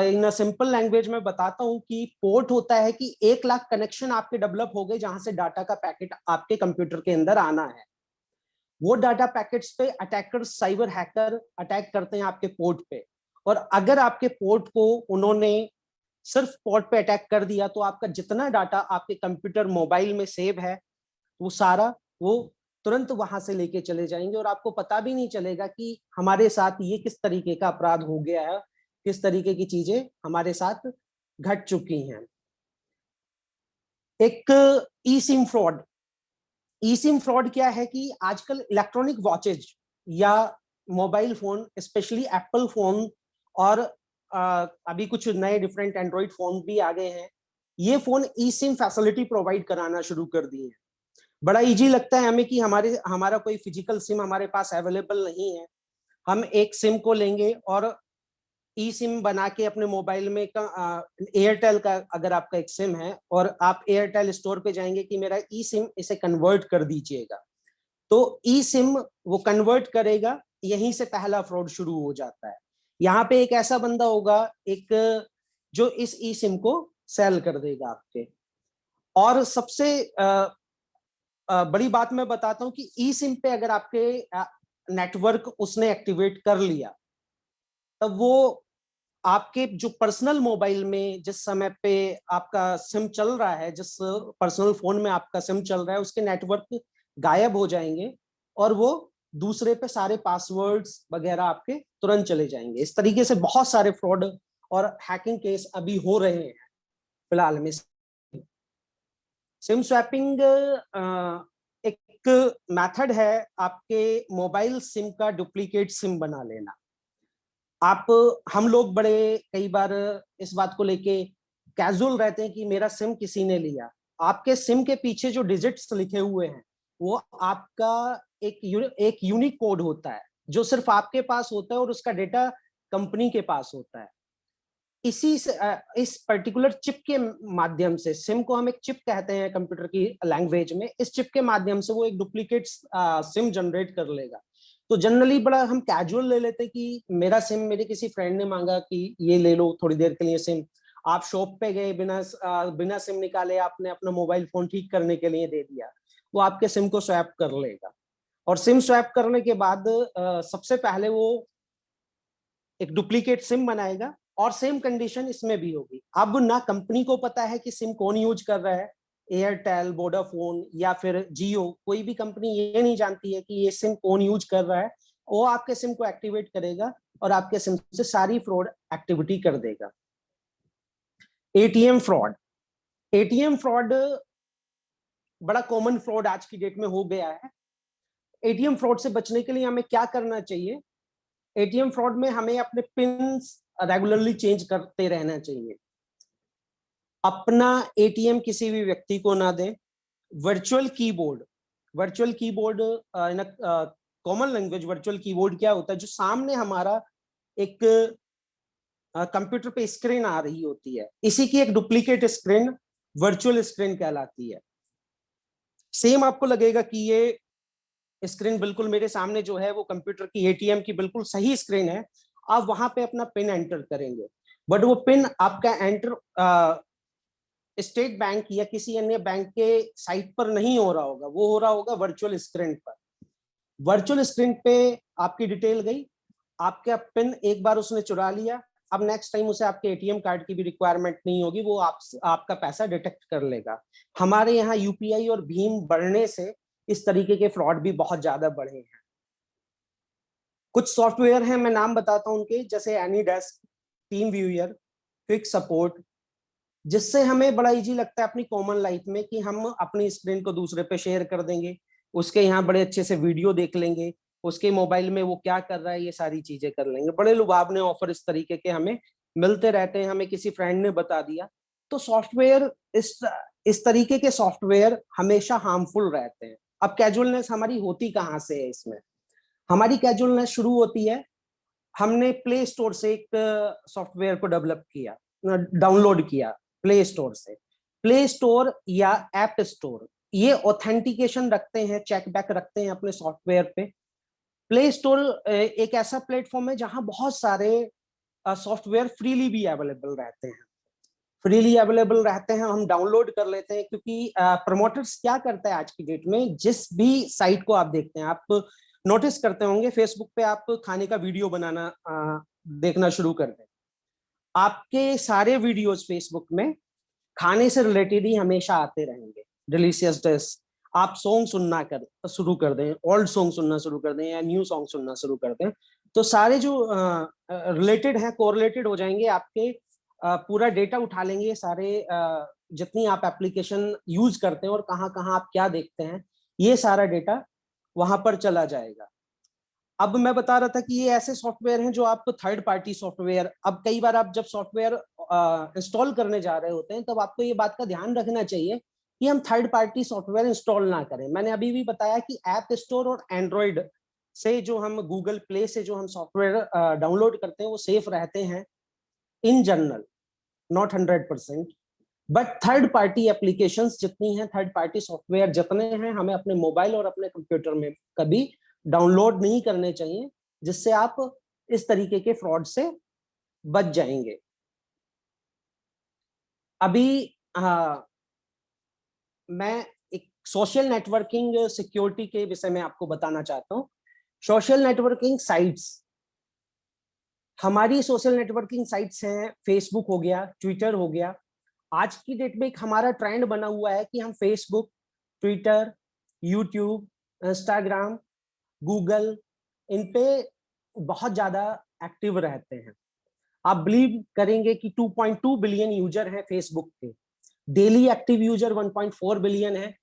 in a simple language में बताता हूं कि पोर्ट होता है कि 1 लाख कनेक्शन आपके डेवलप हो गए जहां से डाटा का पैकेट आपके कंप्यूटर के अंदर आना है। वो डाटा पैकेट्स पे अटैकर, साइबर हैकर अटैक करते हैं आपके पोर्ट पे, और अगर आपके पोर्ट को उन्होंने सिर्फ पोर्ट पे अटैक कर दिया तो आपका जितना डाटा आपके कंप्यूटर मोबाइल में सेव है वो सारा वो तुरंत वहां से लेके चले जाएंगे और आपको पता भी नहीं चलेगा कि हमारे साथ ये किस तरीके का अपराध हो गया है, किस तरीके की चीजें हमारे साथ घट चुकी हैं। एक ई सिम फ्रॉड। ई सिम फ्रॉड क्या है कि आजकल इलेक्ट्रॉनिक वॉचेज या mobile phone, specially Apple phone और अभी कुछ नए डिफरेंट एंड्रॉइड फोन भी आ गए हैं, ये फोन ई सिम फैसिलिटी प्रोवाइड कराना शुरू कर दिए हैं। बड़ा इजी लगता है हमें कि हमारा कोई फिजिकल सिम हमारे पास अवेलेबल नहीं है, हम एक सिम को लेंगे और ई सिम बना के अपने मोबाइल में एयरटेल का अगर आपका एक सिम है और आप एयरटेल स्टोर पे जाएंगे कि मेरा ई सिम इसे कन्वर्ट कर दीजिएगा, तो ई सिम वो कन्वर्ट करेगा, यहीं से पहला फ्रॉड शुरू हो जाता है। यहाँ पे एक ऐसा बंदा होगा एक जो इस ई सिम को सेल कर देगा आपके। और सबसे बड़ी बात मैं बताता हूँ कि ई सिम पे अगर आपके नेटवर्क उसने एक्टिवेट कर लिया तब वो आपके जो पर्सनल मोबाइल में जिस समय पे आपका सिम चल रहा है, जिस पर्सनल फोन में आपका सिम चल रहा है, उसके नेटवर्क गायब हो जाएंगे और वो दूसरे पे सारे पासवर्ड्स वगैरह आपके तुरंत चले जाएंगे। इस तरीके से बहुत सारे फ्रॉड और हैकिंग केस अभी हो रहे हैं फिलहाल में। सिम स्वैपिंग एक मेथड है आपके मोबाइल सिम का डुप्लीकेट सिम बना लेना। हम लोग बड़े कई बार इस बात को लेके कैजुअल रहते हैं कि मेरा सिम किसी ने लिया। आपके सिम के पीछे जो डिजिट्स लिखे हुए हैं वो आपका एक यूनिक कोड होता है जो सिर्फ आपके पास होता है और उसका डेटा कंपनी के पास होता है। इस पर्टिकुलर चिप के माध्यम से, सिम को हम एक चिप कहते हैं कंप्यूटर की लैंग्वेज में, इस चिप के माध्यम से वो एक डुप्लीकेट सिम जनरेट कर लेगा। तो जनरली बड़ा हम कैजुअल ले लेते कि मेरा सिम मेरे किसी फ्रेंड ने मांगा कि ये ले लो थोड़ी देर के लिए सिम। आप शॉप पे गए, बिना सिम निकाले आपने अपना मोबाइल फोन ठीक करने के लिए दे दिया, वो आपके सिम को स्वैप कर लेगा। और सिम स्वैप करने के बाद सबसे पहले वो एक डुप्लीकेट सिम बनाएगा और सेम कंडीशन इसमें भी होगी। अब ना कंपनी को पता है कि सिम कौन यूज कर रहा है, एयरटेल, वोडाफोन या फिर जियो, कोई भी कंपनी ये नहीं जानती है कि ये सिम कौन यूज कर रहा है। वो आपके सिम को एक्टिवेट करेगा और आपके सिम से सारी फ्रॉड एक्टिविटी कर देगा। ATM fraud. एटीएम फ्रॉड बड़ा कॉमन फ्रॉड आज की डेट में हो गया है। एटीएम फ्रॉड से बचने के लिए हमें क्या करना चाहिए? एटीएम फ्रॉड में हमें अपने पिन्स रेगुलरली चेंज करते रहना चाहिए। अपना एटीएम किसी भी व्यक्ति को ना दें। Virtual keyboard in common language virtual keyboard क्या होता है? जो सामने हमारा एक कंप्यूटर पे स्क्रीन आ रही होती है, इसी की एक डुप्लीकेट स्क्रीन वर्चुअल स्क्रीन कहलाती है। सेम आपको लगेगा कि ये स्क्रीन बिल्कुल मेरे सामने जो है वो कंप्यूटर की एटीएम की बिल्कुल सही स्क्रीन है। आप वहां पे अपना पिन एंटर करेंगे, बट वो पिन आपका एंटर स्टेट बैंक या किसी अन्य बैंक के साइट पर नहीं हो रहा होगा, वो हो रहा होगा वर्चुअल स्क्रीन पर। वर्चुअल स्क्रीन पे आपकी डिटेल गई, आपका पिन एक बार उसने चुरा लिया, अब नेक्स्ट टाइम उसे आपके एटीएम कार्ड की भी रिक्वायरमेंट नहीं होगी, वो आपका पैसा डिटेक्ट कर लेगा। हमारे यहाँ यूपीआई और भीम बढ़ने से इस तरीके के फ्रॉड भी बहुत ज्यादा बढ़े हैं। कुछ सॉफ्टवेयर हैं, मैं नाम बताता हूं उनके, जैसे AnyDesk, team viewer, quick support, जिससे हमें बड़ा इजी लगता है अपनी कॉमन लाइफ में कि हम अपनी स्क्रीन को दूसरे पे शेयर कर देंगे, उसके यहाँ बड़े अच्छे से वीडियो देख लेंगे, उसके मोबाइल में वो क्या कर रहा है ये सारी चीजें कर लेंगे। बड़े लुभावने ऑफर इस तरीके के हमें मिलते रहते हैं, हमें किसी फ्रेंड ने बता दिया। तो सॉफ्टवेयर इस तरीके के सॉफ्टवेयर हमेशा हार्मफुल रहते हैं। अब कैजुअलनेस हमारी होती कहाँ से है इसमें? हमारी कैजुअलनेस शुरू होती है, हमने प्ले स्टोर से एक सॉफ्टवेयर को डेवलप किया, डाउनलोड किया प्ले स्टोर से। प्ले स्टोर या ऐप स्टोर ये ऑथेंटिकेशन रखते हैं, चेकबैक रखते हैं अपने सॉफ्टवेयर पे। प्ले स्टोर एक ऐसा प्लेटफॉर्म है जहां बहुत सारे सॉफ्टवेयर फ्रीली भी अवेलेबल रहते हैं, हम डाउनलोड कर लेते हैं। क्योंकि प्रमोटर्स क्या करते हैं आज की डेट में, जिस भी साइट को आप देखते हैं, आप नोटिस करते होंगे फेसबुक पे आप खाने का वीडियो बनाना देखना शुरू कर दें, आपके सारे वीडियोस फेसबुक में खाने से रिलेटेड ही हमेशा आते रहेंगे। डिलीशियस डिश, आप सॉन्ग सुनना शुरू कर दें, ओल्ड सॉन्ग सुनना शुरू कर दें या न्यू सॉन्ग सुनना शुरू कर दें, तो सारे जो रिलेटेड हैं कोरिलेटेड हो जाएंगे, आपके पूरा डेटा उठा लेंगे, सारे जितनी आप एप्लीकेशन यूज करते हैं और कहाँ कहाँ आप क्या देखते हैं, ये सारा डेटा वहां पर चला जाएगा। अब मैं बता रहा था कि ये ऐसे सॉफ्टवेयर हैं जो आप थर्ड पार्टी सॉफ्टवेयर, अब कई बार आप जब सॉफ्टवेयर इंस्टॉल करने जा रहे होते हैं तब आपको ये बात का ध्यान रखना चाहिए कि हम थर्ड पार्टी सॉफ्टवेयर इंस्टॉल ना करें। मैंने अभी भी बताया कि ऐप स्टोर और एंड्रॉइड से जो हम गूगल प्ले से जो हम सॉफ्टवेयर डाउनलोड करते हैं वो सेफ रहते हैं in general, not 100%, but third party applications जितनी हैं, थर्ड पार्टी सॉफ्टवेयर जितने हैं, हमें अपने मोबाइल और अपने कंप्यूटर में कभी डाउनलोड नहीं करने चाहिए, जिससे आप इस तरीके के फ्रॉड से बच जाएंगे। अभी मैं एक सोशल नेटवर्किंग सिक्योरिटी के विषय में आपको बताना चाहता हूं। सोशल नेटवर्किंग साइट्स, हमारी सोशल नेटवर्किंग साइट्स हैं, फेसबुक हो गया, ट्विटर हो गया। आज की डेट में एक हमारा ट्रेंड बना हुआ है कि हम Facebook, Twitter, YouTube, Instagram, Google, इन पे बहुत ज्यादा एक्टिव रहते हैं। आप बिलीव करेंगे कि 2.2 बिलियन यूजर हैं फेसबुक के, डेली एक्टिव यूजर 1.4 बिलियन है।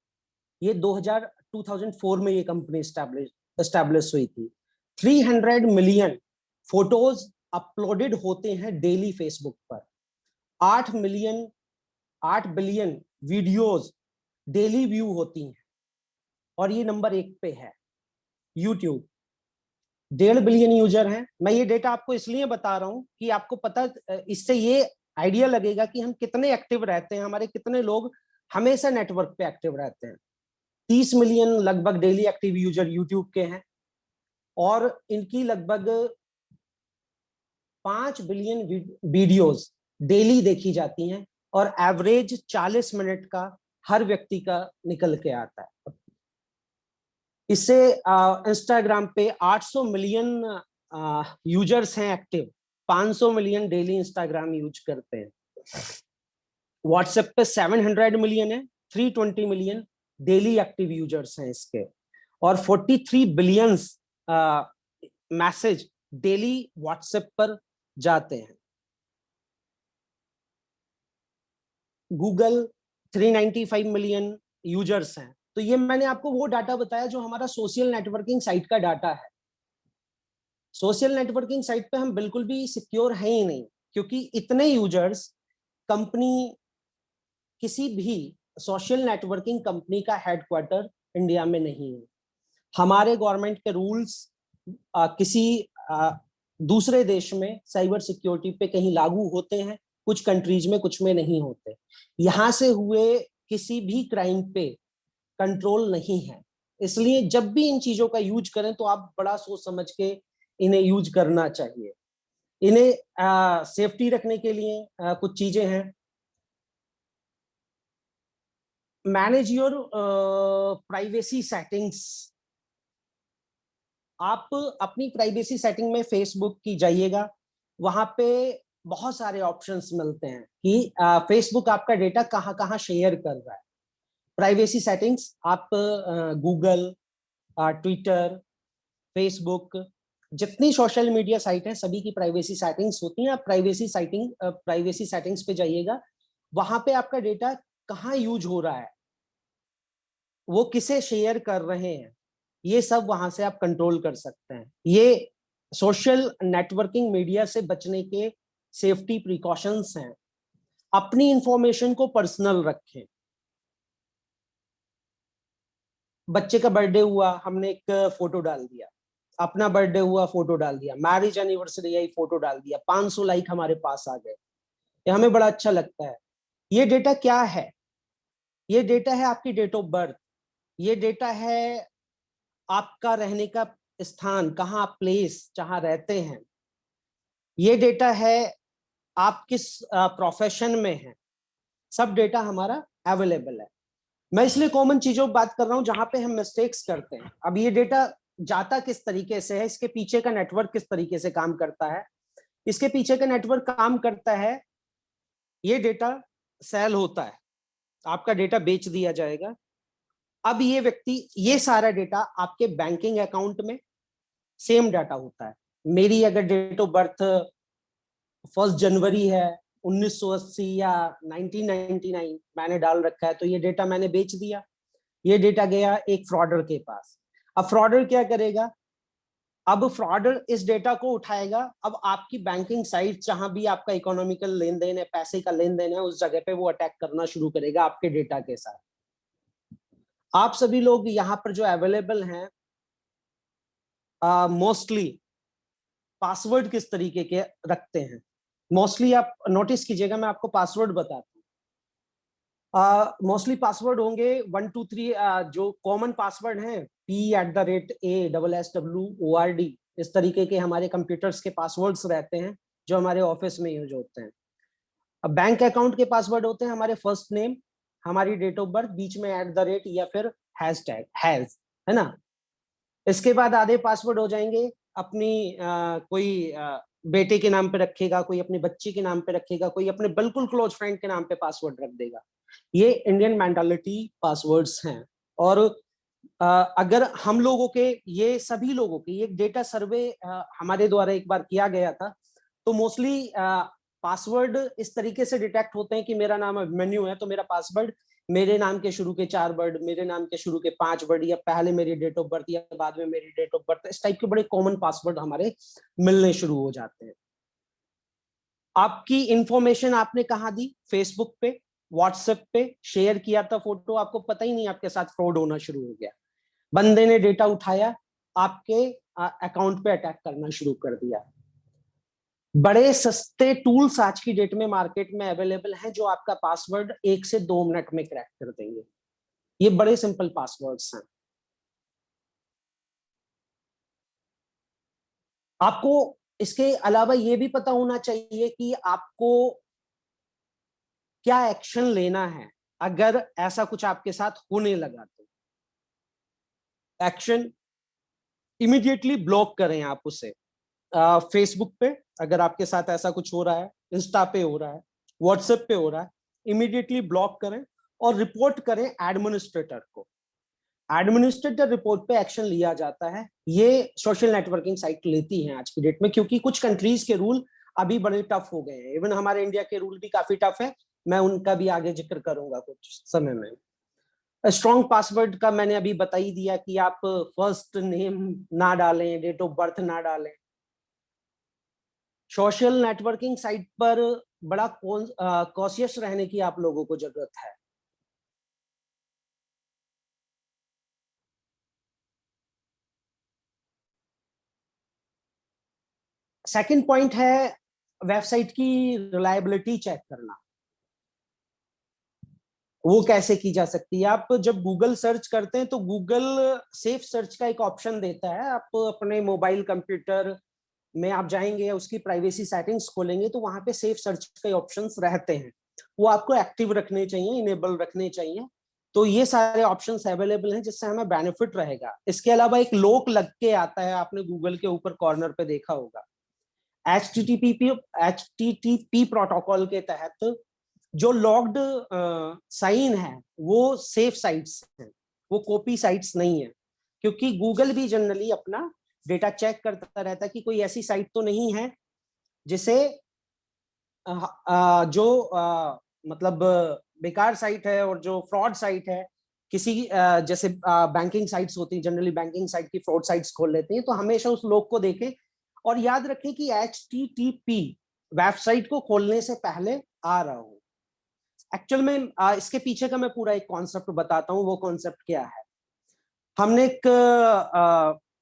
ये 2004 में ये कंपनी एस्टैब्लिश हुई थी। 300 मिलियन फोटोज अपलोडेड होते हैं डेली फेसबुक पर। 8 बिलियन वीडियोस डेली व्यू होती हैं। और ये नंबर 1 पे है यूट्यूब, 1.5 बिलियन यूजर हैं। मैं ये डेटा आपको इसलिए बता रहा हूं कि आपको पता, इससे ये आइडिया लगेगा कि हम कितने एक्टिव रहते हैं, हमारे कितने लोग हमेशा नेटवर्क पे एक्टिव रहते हैं। 30 मिलियन लगभग डेली एक्टिव यूजर यूट्यूब के हैं और इनकी लगभग 5 बिलियन वीडियोस डेली देखी जाती हैं और एवरेज 40 मिनट का हर व्यक्ति का निकल के आता है। इससे इंस्टाग्राम पे 800 मिलियन यूजर्स हैं active, 500 million daily Instagram use करते हैं। व्हाट्सएप पे 700 मिलियन है, 320 मिलियन डेली एक्टिव यूजर्स हैं इसके, और 43 बिलियंस मैसेज डेली व्हाट्सएप पर जाते हैं। गूगल 395 मिलियन यूजर्स हैं। तो ये मैंने आपको वो डाटा बताया जो हमारा सोशल नेटवर्किंग साइट का डाटा है। सोशल नेटवर्किंग साइट पे हम बिल्कुल भी सिक्योर हैं ही नहीं, क्योंकि इतने यूजर्स, कंपनी, किसी भी सोशल नेटवर्किंग कंपनी का हेडक्वार्टर इंडिया में नहीं है। हमारे गवर्नमेंट के रूल्स किसी दूसरे देश में साइबर सिक्योरिटी पे कहीं लागू होते हैं, कुछ कंट्रीज में, कुछ में नहीं होते। यहां से हुए किसी भी क्राइम पे कंट्रोल नहीं है। इसलिए जब भी इन चीजों का यूज करें तो आप बड़ा सोच समझ के इन्हें यूज करना चाहिए। इन्हें सेफ्टी रखने के लिए कुछ चीजें हैं। Manage your privacy settings. आप अपनी प्राइवेसी सेटिंग में फेसबुक की जाइएगा, वहां पे बहुत सारे ऑप्शंस मिलते हैं कि फेसबुक आपका डेटा कहाँ कहाँ शेयर कर रहा है। प्राइवेसी सेटिंग्स आप गूगल, ट्विटर, फेसबुक, जितनी सोशल मीडिया साइट है सभी की प्राइवेसी सेटिंग्स होती हैं। आप प्राइवेसी सेटिंग्स पे जाइएगा, वहां पे आपका डेटा कहाँ यूज हो रहा है, वो किसे शेयर कर रहे हैं, ये सब वहां से आप कंट्रोल कर सकते हैं। ये सोशल नेटवर्किंग मीडिया से बचने के सेफ्टी प्रिकॉशंस हैं। अपनी इंफॉर्मेशन को पर्सनल रखें। बच्चे का बर्थडे हुआ, हमने एक फोटो डाल दिया, अपना बर्थडे हुआ फोटो डाल दिया, मैरिज एनिवर्सरी आई फोटो डाल दिया, 500 लाइक हमारे पास आ गए, ये हमें बड़ा अच्छा लगता है। ये डेटा क्या है? ये डेटा है आपकी डेट ऑफ बर्थ, ये डेटा है आपका रहने का स्थान, कहाँ आप प्लेस जहां रहते हैं, ये डेटा है आप किस प्रोफेशन में हैं, सब डेटा हमारा अवेलेबल है। मैं इसलिए कॉमन चीजों की बात कर रहा हूं जहां पे हम मिस्टेक्स करते हैं। अब ये डेटा जाता किस तरीके से है, इसके पीछे का नेटवर्क किस तरीके से काम करता है, इसके पीछे का नेटवर्क काम करता है, ये डेटा सेल होता है, आपका डेटा बेच दिया जाएगा। अब ये व्यक्ति, ये सारा डेटा आपके बैंकिंग अकाउंट में सेम डाटा होता है। मेरी अगर डेट ऑफ बर्थ 1 जनवरी है 1980 या 1999 मैंने डाल रखा है, तो ये डेटा मैंने बेच दिया, ये डेटा गया एक फ्रॉडर के पास। अब फ्रॉडर क्या करेगा? अब फ्रॉडर इस डेटा को उठाएगा, अब आपकी बैंकिंग साइट जहां भी आपका इकोनॉमिकल लेन देन है, पैसे का लेन देन है, उस जगह पे वो अटैक करना शुरू करेगा आपके डेटा के साथ। आप सभी लोग यहाँ पर जो अवेलेबल हैं, मोस्टली पासवर्ड किस तरीके के रखते हैं? मोस्टली आप नोटिस कीजिएगा, मैं आपको पासवर्ड बताता हूँ। मोस्टली पासवर्ड होंगे 1 2 3, जो कॉमन पासवर्ड हैं p@ASSWORD, इस तरीके के हमारे कंप्यूटर्स के पासवर्ड्स रहते हैं जो हमारे ऑफिस में यूज होते हैं। अब बैंक अकाउंट के पासवर्ड होते हैं हमारे फर्स्ट नेम, हमारी डेट ऑफ बर्थ, बीच में @ या फिर हैशटैग हैज, है ना। इसके बाद आधे पासवर्ड हो जाएंगे अपनी कोई बेटे के नाम पे रखेगा, कोई अपने बच्चे के नाम पे रखेगा, कोई अपने बिल्कुल क्लोज फ्रेंड के नाम पे पासवर्ड रख देगा। ये इंडियन मेंटालिटी पासवर्ड्स हैं। और अगर हम लोगों के, ये सभी लोगों के, ये डेटा सर्वे हमारे द्वारा एक बार किया गया था, तो मोस्टली पासवर्ड इस तरीके से डिटेक्ट होते हैं कि मेरा नाम अभिमन्यु है तो मेरा पासवर्ड मेरे नाम के शुरू के 4 वर्ड, मेरे नाम के शुरू के 5 वर्ड, या पहले मेरी डेट ऑफ बर्थ या बाद में मेरी डेट ऑफ बर्थ, इस टाइप के बड़े कॉमन पासवर्ड हमारे मिलने शुरू हो जाते हैं। आपकी इंफॉर्मेशन आपने कहाँ दी? फेसबुक पे, व्हाट्सएप पे शेयर किया था फोटो, आपको पता ही नहीं, आपके साथ फ्रॉड होना शुरू हो गया। बंदे ने डेटा उठाया, आपके अकाउंट पे अटैक करना शुरू कर दिया। बड़े सस्ते टूल्स आज की डेट में मार्केट में अवेलेबल हैं जो आपका पासवर्ड 1 से 2 मिनट में क्रैक कर देंगे। ये बड़े सिंपल पासवर्ड्स हैं। आपको इसके अलावा ये भी पता होना चाहिए कि आपको क्या एक्शन लेना है अगर ऐसा कुछ आपके साथ होने लगा। तो एक्शन इमीडिएटली ब्लॉक करें आप उसे। फेसबुक पे अगर आपके साथ ऐसा कुछ हो रहा है, इंस्टा पे हो रहा है, व्हाट्सएप पे हो रहा है, इमीडिएटली ब्लॉक करें और रिपोर्ट करें एडमिनिस्ट्रेटर को। एडमिनिस्ट्रेटर रिपोर्ट पे एक्शन लिया जाता है। ये सोशल नेटवर्किंग साइट लेती हैं आज की डेट में, क्योंकि कुछ कंट्रीज के रूल अभी बड़े टफ हो गए हैं। इवन हमारे इंडिया के रूल भी काफी टफ है, मैं उनका भी आगे जिक्र करूंगा कुछ समय में। स्ट्रॉन्ग पासवर्ड का मैंने अभी बता ही दिया कि आप फर्स्ट नेम ना डालें, डेट ऑफ बर्थ ना डालें। सोशल नेटवर्किंग साइट पर बड़ा कॉशियस रहने की आप लोगों को जरूरत है। सेकंड पॉइंट है वेबसाइट की रिलायबिलिटी चेक करना। वो कैसे की जा सकती है? आप जब गूगल सर्च करते हैं तो गूगल सेफ सर्च का एक ऑप्शन देता है। आप अपने मोबाइल कंप्यूटर में आप जाएंगे, उसकी प्राइवेसी सेटिंग्स खोलेंगे तो वहां पे सेफ सर्च के ऑप्शंस रहते हैं। वो आपको एक्टिव रखने चाहिए, इनेबल रखने चाहिए। तो ये सारे ऑप्शंस अवेलेबल हैं जिससे हमें बेनिफिट रहेगा। इसके अलावा एक लॉक लग के आता है, आपने गूगल के ऊपर कॉर्नर पे देखा होगा। HTTP प्रोटोकॉल के तहत जो लॉग्ड साइन है वो सेफ साइट्स हैं, वो कॉपी साइट्स नहीं है, क्योंकि गूगल भी जनरली अपना डेटा चेक करता रहता है कि कोई ऐसी साइट तो नहीं है जिसे मतलब बेकार साइट है और जो फ्रॉड साइट है, किसी जैसे बैंकिंग साइट्स होती है, जनरली बैंकिंग साइट की फ्रॉड साइट्स खोल लेते हैं। तो हमेशा उस लोग को देखें और याद रखें कि HTTP वेबसाइट को खोलने से पहले आ रहा हो। एक्चुअल में इसके पीछे का मैं पूरा एक कॉन्सेप्ट बताता हूँ। वो कॉन्सेप्ट क्या है, हमने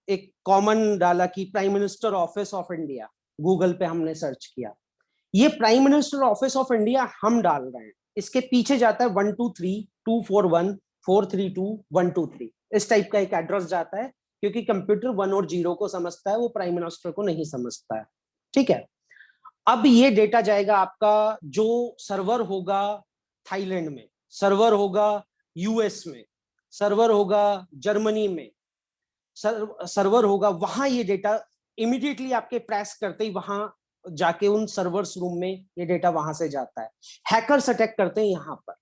एक कॉमन डाला कि prime minister office of India, Google पे हमने सर्च किया। ये prime minister office of India हम डाल रहे हैं, इसके पीछे जाता है 123241432 इस टाइप का एक एड्रेस जाता है, क्योंकि कंप्यूटर 1 और 0 को समझता है, वो प्राइम मिनिस्टर को नहीं समझता है। ठीक है, अब ये डेटा जाएगा आपका, जो सर्वर होगा थाईलैंड में, सर्वर होगा यूएस में, सर्वर होगा जर्मनी में, सर्वर होगा वहां, ये डेटा इमीडिएटली आपके प्रेस करते ही वहां जाके उन सर्वर्स रूम में ये डेटा वहां से जाता है। हैकर्स अटैक करते हैं यहाँ पर।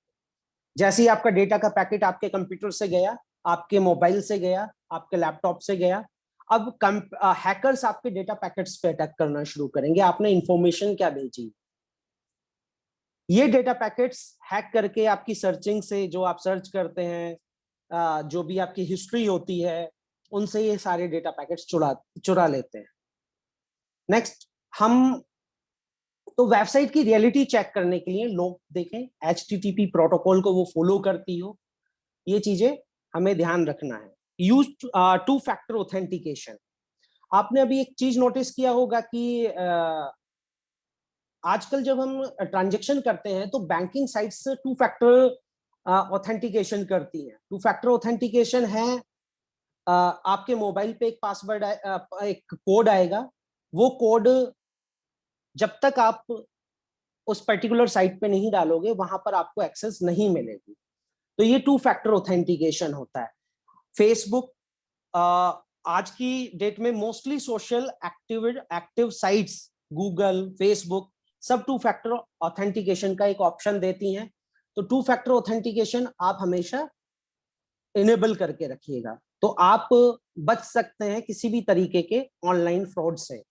जैसे ही आपका डेटा का पैकेट आपके कंप्यूटर से गया, आपके मोबाइल से गया, आपके लैपटॉप से गया, अब हैकर्स आपके डेटा पैकेट्स पे अटैक करना शुरू करेंगे। आपने इंफॉर्मेशन क्या भेजी, ये डेटा पैकेट्स हैक करके आपकी सर्चिंग से, जो आप सर्च करते हैं, जो भी आपकी हिस्ट्री होती है, उनसे ये सारे डेटा पैकेट्स चुरा लेते हैं। नेक्स्ट, हम तो वेबसाइट की रियलिटी चेक करने के लिए लोग देखें HTTP प्रोटोकॉल को वो फॉलो करती हो, ये चीजें हमें ध्यान रखना है। Use 2 factor authentication. आपने अभी एक चीज नोटिस किया होगा कि आजकल जब हम ट्रांजैक्शन करते हैं तो बैंकिंग साइट्स 2 फैक्टर ऑथेंटिकेशन करती हैं। 2 फैक्टर ऑथेंटिकेशन है, आपके मोबाइल पे एक पासवर्ड, एक कोड आएगा, वो कोड जब तक आप उस पर्टिकुलर साइट पे नहीं डालोगे वहां पर आपको एक्सेस नहीं मिलेगी। तो ये 2 फैक्टर ऑथेंटिकेशन होता है। फेसबुक, आज की डेट में mostly social active sites, Google, Facebook, सब 2 फैक्टर ऑथेंटिकेशन का एक ऑप्शन देती हैं। तो 2 फैक्टर ऑथेंटिकेशन आप हमेशा इनेबल करके रखिएगा, तो आप बच सकते हैं किसी भी तरीके के ऑनलाइन फ्रॉड से।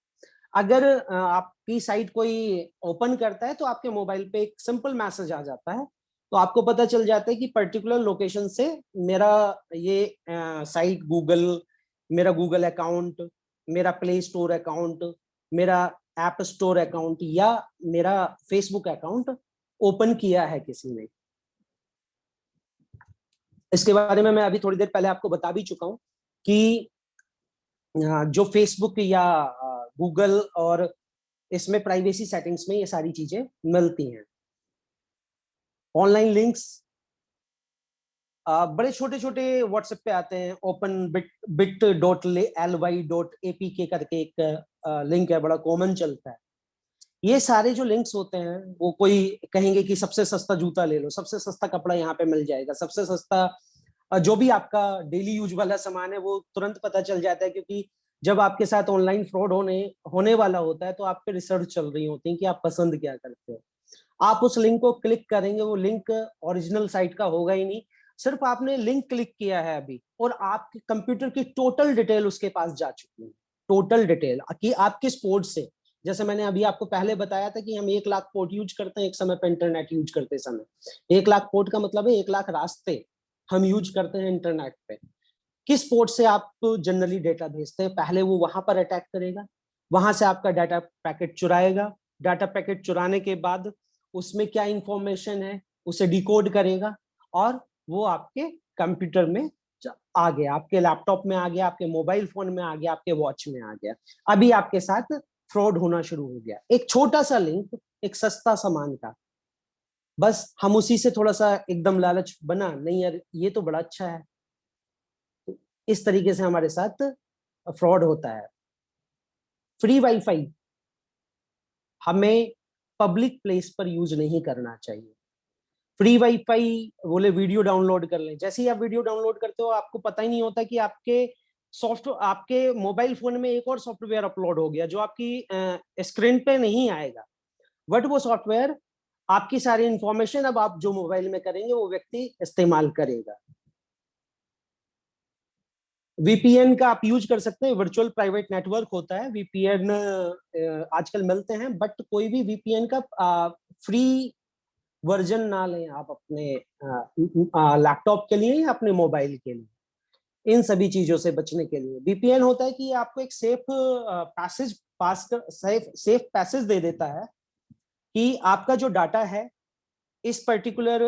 अगर आपकी साइट कोई ओपन करता है तो आपके मोबाइल पे एक सिंपल मैसेज आ जाता है, तो आपको पता चल जाता है कि पर्टिकुलर लोकेशन से मेरा ये साइट गूगल, मेरा गूगल अकाउंट, मेरा प्ले स्टोर अकाउंट, मेरा ऐप स्टोर अकाउंट या मेरा फेसबुक अकाउंट ओपन किया है किसी ने। इसके बारे में मैं अभी थोड़ी देर पहले आपको बता भी चुका हूं कि जो फेसबुक या गूगल और इसमें प्राइवेसी सेटिंग्स में ये सारी चीजें मिलती हैं। ऑनलाइन लिंक्स बड़े छोटे छोटे व्हाट्सएप पे आते हैं, ओपन bit.ly.apk करके एक लिंक है, बड़ा कॉमन चलता है। ये सारे जो लिंक्स होते हैं, वो कोई कहेंगे कि सबसे सस्ता जूता ले लो, सबसे सस्ता कपड़ा यहाँ पे मिल जाएगा, सबसे सस्ता जो भी आपका डेली यूज वाला सामान है वो तुरंत पता चल जाता है, क्योंकि जब आपके साथ ऑनलाइन फ्रॉड होने वाला होता है तो आप पे रिसर्च चल रही होती है कि आप पसंद क्या करते हो। आप उस लिंक को क्लिक करेंगे, वो लिंक ओरिजिनल साइट का होगा ही नहीं, सिर्फ आपने लिंक क्लिक किया है अभी और आपके कंप्यूटर की टोटल डिटेल उसके पास जा चुकी है। टोटल डिटेल कि आप किस पोर्ट से, जैसे मैंने अभी आपको पहले बताया था कि हम 1 लाख पोर्ट यूज करते हैं एक समय पर इंटरनेट यूज करते समय। 1 लाख पोर्ट का मतलब है 1 लाख रास्ते हम यूज करते हैं इंटरनेट पे। किस पोर्ट से आप जनरली डेटा भेजते हैं, पहले वो वहां पर अटैक करेगा, वहां से आपका डाटा पैकेट चुराएगा, डाटा पैकेट चुराने के बाद उसमें क्या इंफॉर्मेशन है उसे डिकोड करेगा और वो आपके कंप्यूटर में आ गया, आपके लैपटॉप में आ गया, आपके मोबाइल फोन में आ गया, आपके वॉच में आ गया। अभी आपके साथ फ्रॉड होना शुरू हो गया। एक छोटा सा लिंक, एक सस्ता सामान का, बस हम उसी से थोड़ा सा एकदम लालच बना, नहीं यार ये तो बड़ा अच्छा है, इस तरीके से हमारे साथ फ्रॉड होता है। फ्री वाईफाई हमें पब्लिक प्लेस पर यूज नहीं करना चाहिए। फ्री वाईफाई बोले वीडियो डाउनलोड कर लें। जैसे ही आप वीडियो डाउनलोड करते हो आपको पता ही नहीं होता कि आपके मोबाइल फोन में एक और सॉफ्टवेयर अपलोड हो गया जो आपकी स्क्रीन पे नहीं आएगा, बट वो सॉफ्टवेयर आपकी सारी इंफॉर्मेशन अब आप जो मोबाइल में करेंगे वो व्यक्ति इस्तेमाल करेगा। वीपीएन का आप यूज कर सकते हैं, वर्चुअल प्राइवेट नेटवर्क होता है। वीपीएन आजकल मिलते हैं, बट कोई भी वीपीएन का फ्री वर्जन ना लें आप अपने लैपटॉप के लिए या अपने मोबाइल के लिए। इन सभी चीजों से बचने के लिए वीपीएन होता है कि आपको एक सेफ पैसेज दे देता है कि आपका जो डाटा है इस पर्टिकुलर,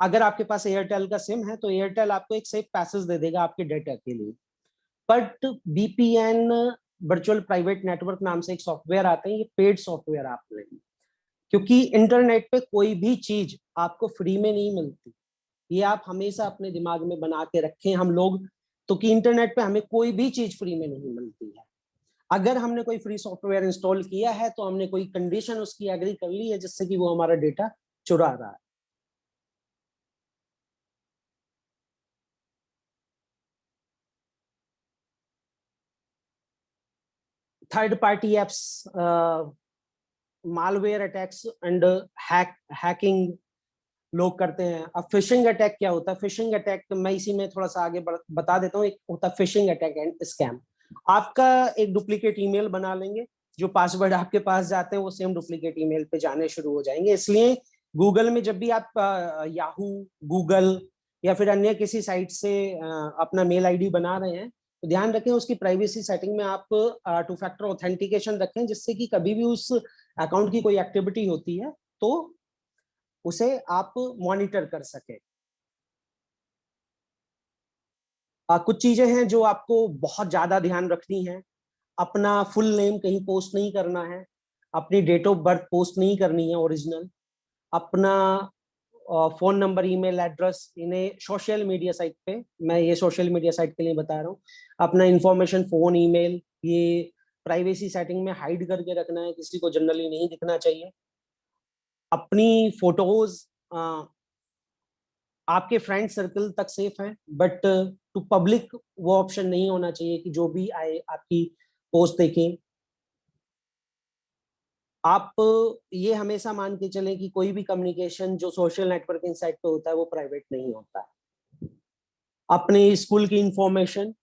अगर आपके पास एयरटेल का सिम है तो एयरटेल आपको एक सेफ पैसेज दे देगा आपके डाटा के लिए। But VPN virtual private network नाम से एक सॉफ्टवेयर आता है, ये पेड सॉफ्टवेयर आप लेंगे, क्योंकि इंटरनेट पे कोई भी चीज आपको फ्री में नहीं मिलती। ये आप हमेशा अपने दिमाग में बना के रखें हम लोग, तो कि इंटरनेट पे हमें कोई भी चीज फ्री में नहीं मिलती है। अगर हमने कोई फ्री सॉफ्टवेयर इंस्टॉल किया है तो हमने कोई कंडीशन उसकी एग्री कर ली है जिससे कि वो हमारा डेटा चुरा रहा है। Third party apps, malware attacks and hacking लोग करते हैं। अब फिशिंग अटैक क्या होता है? फिशिंग अटैक मैं इसी में थोड़ा सा आगे बता देता हूँ। एक होता है फिशिंग अटैक एंड स्कैम। आपका एक डुप्लीकेट ईमेल बना लेंगे, जो पासवर्ड आपके पास जाते हैं वो सेम डुप्लीकेट ईमेल पे जाने शुरू हो जाएंगे। इसलिए गूगल में जब भी आप याहू, गूगल या फिर अन्य किसी साइट से अपना मेल आईडी बना रहे हैं तो ध्यान रखें उसकी प्राइवेसी सेटिंग में आप 2 फैक्टर ऑथेंटिकेशन रखें, जिससे कि कभी भी उस अकाउंट की कोई एक्टिविटी होती है तो उसे आप मॉनिटर कर सके। कुछ चीजें हैं जो आपको बहुत ज्यादा ध्यान रखनी है। अपना फुल नेम कहीं पोस्ट नहीं करना है, अपनी डेट ऑफ बर्थ पोस्ट नहीं करनी है ओरिजिनल, अपना फोन नंबर, ईमेल एड्रेस, इन्हें सोशल मीडिया साइट पे, मैं ये सोशल मीडिया साइट के लिए बता रहा हूँ, अपना इंफॉर्मेशन फोन ईमेल ये प्राइवेसी सेटिंग में हाइड करके रखना है, किसी को जनरली नहीं दिखना चाहिए। अपनी फोटोज आपके फ्रेंड सर्कल तक सेफ हैं, बट टू पब्लिक वो ऑप्शन नहीं होना चाहिए कि जो भी आए आपकी पोस्ट देखें। आप ये हमेशा मान के चलें कि कोई भी कम्युनिकेशन जो सोशल नेटवर्किंग साइट पे होता है वो प्राइवेट नहीं होता है। अपने स्कूल की इंफॉर्मेशन,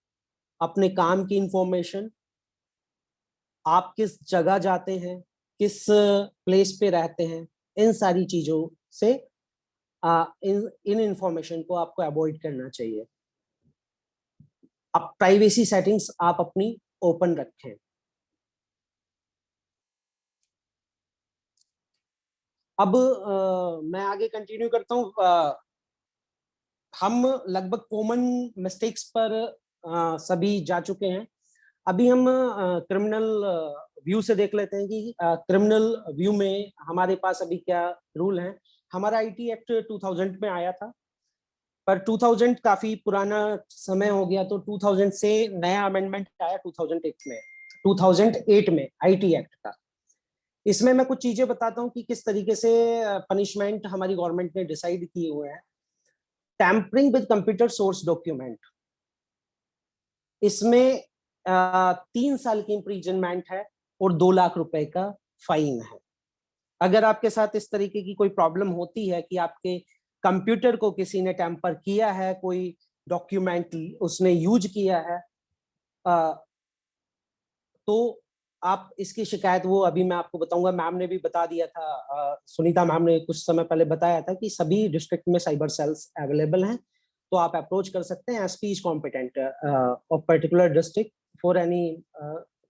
अपने काम की इंफॉर्मेशन, आप किस जगह जाते हैं, किस प्लेस पे रहते हैं, इन सारी चीजों से इन इंफॉर्मेशन को आपको अवॉइड करना चाहिए। अब प्राइवेसी सेटिंग्स आप अपनी ओपन रखें। अब मैं आगे कंटिन्यू करता हूँ। हम लगभग कॉमन मिस्टेक्स पर सभी जा चुके हैं। अभी हम क्रिमिनल व्यू से देख लेते हैं कि क्रिमिनल व्यू में हमारे पास अभी क्या रूल है। हमारा आईटी एक्ट 2000 में आया था, पर 2000 काफी पुराना समय हो गया, तो 2000 से नया अमेंडमेंट आया 2008 में आईटी एक्ट का। इसमें मैं कुछ चीजें बताता हूँ कि किस तरीके से पनिशमेंट हमारी गवर्नमेंट ने डिसाइड किए हुए हैं। Tampering with computer source document, इसमें 3 साल की इम्प्रीजनमेंट है और 2 लाख रुपए का फाइन है। अगर आपके साथ इस तरीके की कोई प्रॉब्लम होती है कि आपके कंप्यूटर को किसी ने टैंपर किया है, कोई डॉक्यूमेंट उसने यूज किया है, तो आप इसकी शिकायत, वो अभी मैं आपको बताऊंगा, मैम ने भी बता दिया था, सुनीता मैम ने कुछ समय पहले बताया था कि सभी डिस्ट्रिक्ट में साइबर सेल्स अवेलेबल हैं, तो आप अप्रोच कर सकते हैं। SP is competent of particular district for any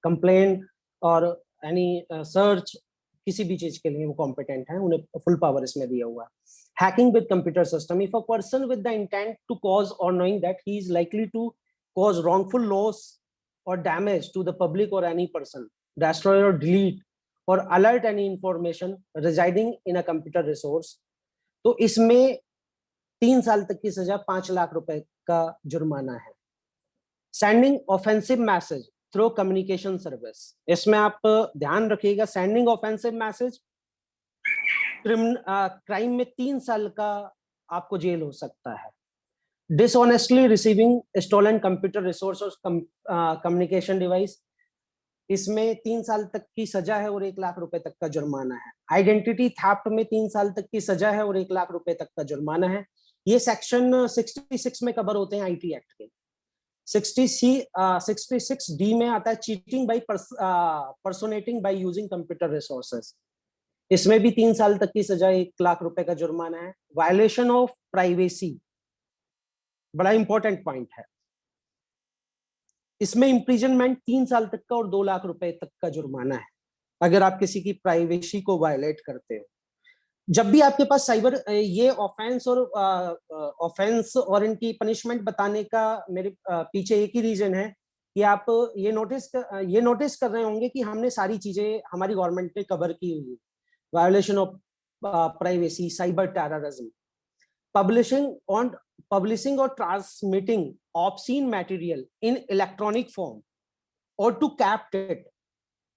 complaint और एनी सर्च, किसी भी चीज के लिए वो कॉम्पिटेंट हैं, उन्हें फुल पावर इसमें दिया हुआ है। Hacking with computer system, if a person with the intent to cause और knowing that he is likely to cause wrongful loss or damage to the public or any person, destroy or delete or alert any information residing in a computer resource, तो इसमें 3 साल तक की सजा, 5 लाख रुपए का जुर्माना है। Sending offensive message through communication service, इसमें आप ध्यान रखिएगा, सेंडिंग ऑफेंसिव मैसेज क्राइम में 3 साल का आपको जेल हो सकता है। Dishonestly receiving stolen computer resource और कम्युनिकेशन डिवाइस, इसमें 3 साल तक की सजा है और 1 लाख रुपए तक का जुर्माना है। आइडेंटिटी थेफ्ट में 3 साल तक की सजा है और 1 लाख रुपए तक का जुर्माना है। ये सेक्शन 66 में कवर होते हैं आईटी एक्ट के। 66 डी में आता है cheating by personating by using computer resources, इसमें भी 3 साल तक की सजा, 1 लाख रुपए का जुर्माना है। वायलेशन ऑफ प्राइवेसी बड़ा इंपॉर्टेंट पॉइंट है, इसमें इम्प्रिजनमेंट 3 साल तक का और 2 लाख रुपए तक का जुर्माना है अगर आप किसी की प्राइवेसी को वायलेट करते हो। जब भी आपके पास साइबर ये ऑफेंस और इनकी पनिशमेंट बताने का मेरे पीछे एक ही रीजन है कि आप ये नोटिस कर रहे होंगे कि हमने सारी चीजें हमारी गवर्नमेंट ने कवर की हुई है। Violation of privacy, cyber terrorism, publishing or transmitting obscene material in electronic form or to capture it,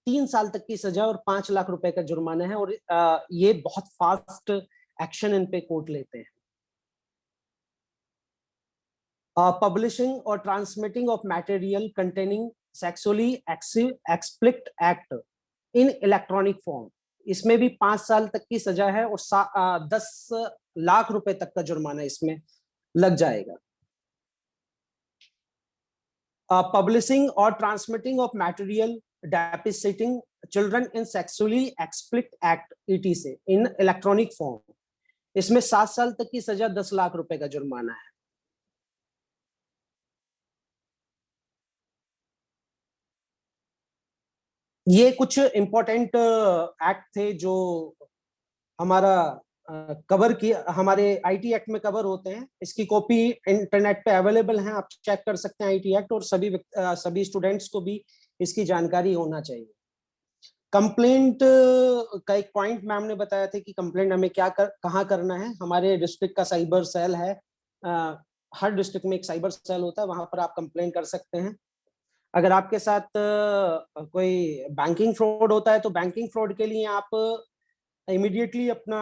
3 साल तक की सजा और 5 लाख रुपए का जुर्माना है। और ये बहुत फास्ट एक्शन इन पे कोर्ट लेते हैं। पब्लिशिंग और transmitting of material containing sexually explicit act in electronic form, इसमें भी 5 साल तक की सजा है और 10 लाख रुपए तक का जुर्माना इसमें लग जाएगा। पब्लिशिंग और transmitting of material depicting children in sexually explicit act ETC in electronic form, इसमें 7 साल तक की सजा, 10 लाख रुपए का जुर्माना है। ये कुछ इंपॉर्टेंट एक्ट थे जो हमारा कवर किया, हमारे आईटी एक्ट में कवर होते हैं। इसकी कॉपी इंटरनेट पे अवेलेबल है, आप चेक कर सकते हैं आईटी एक्ट, और सभी स्टूडेंट्स को भी इसकी जानकारी होना चाहिए। कंप्लेंट का एक पॉइंट मैम ने बताया था कि कंप्लेंट हमें कहाँ करना है। हमारे डिस्ट्रिक्ट का साइबर सेल है, हर डिस्ट्रिक्ट में एक साइबर सेल होता है, वहां पर आप कंप्लेन कर सकते हैं। अगर आपके साथ कोई बैंकिंग फ्रॉड होता है तो बैंकिंग फ्रॉड के लिए आप इमीडिएटली अपना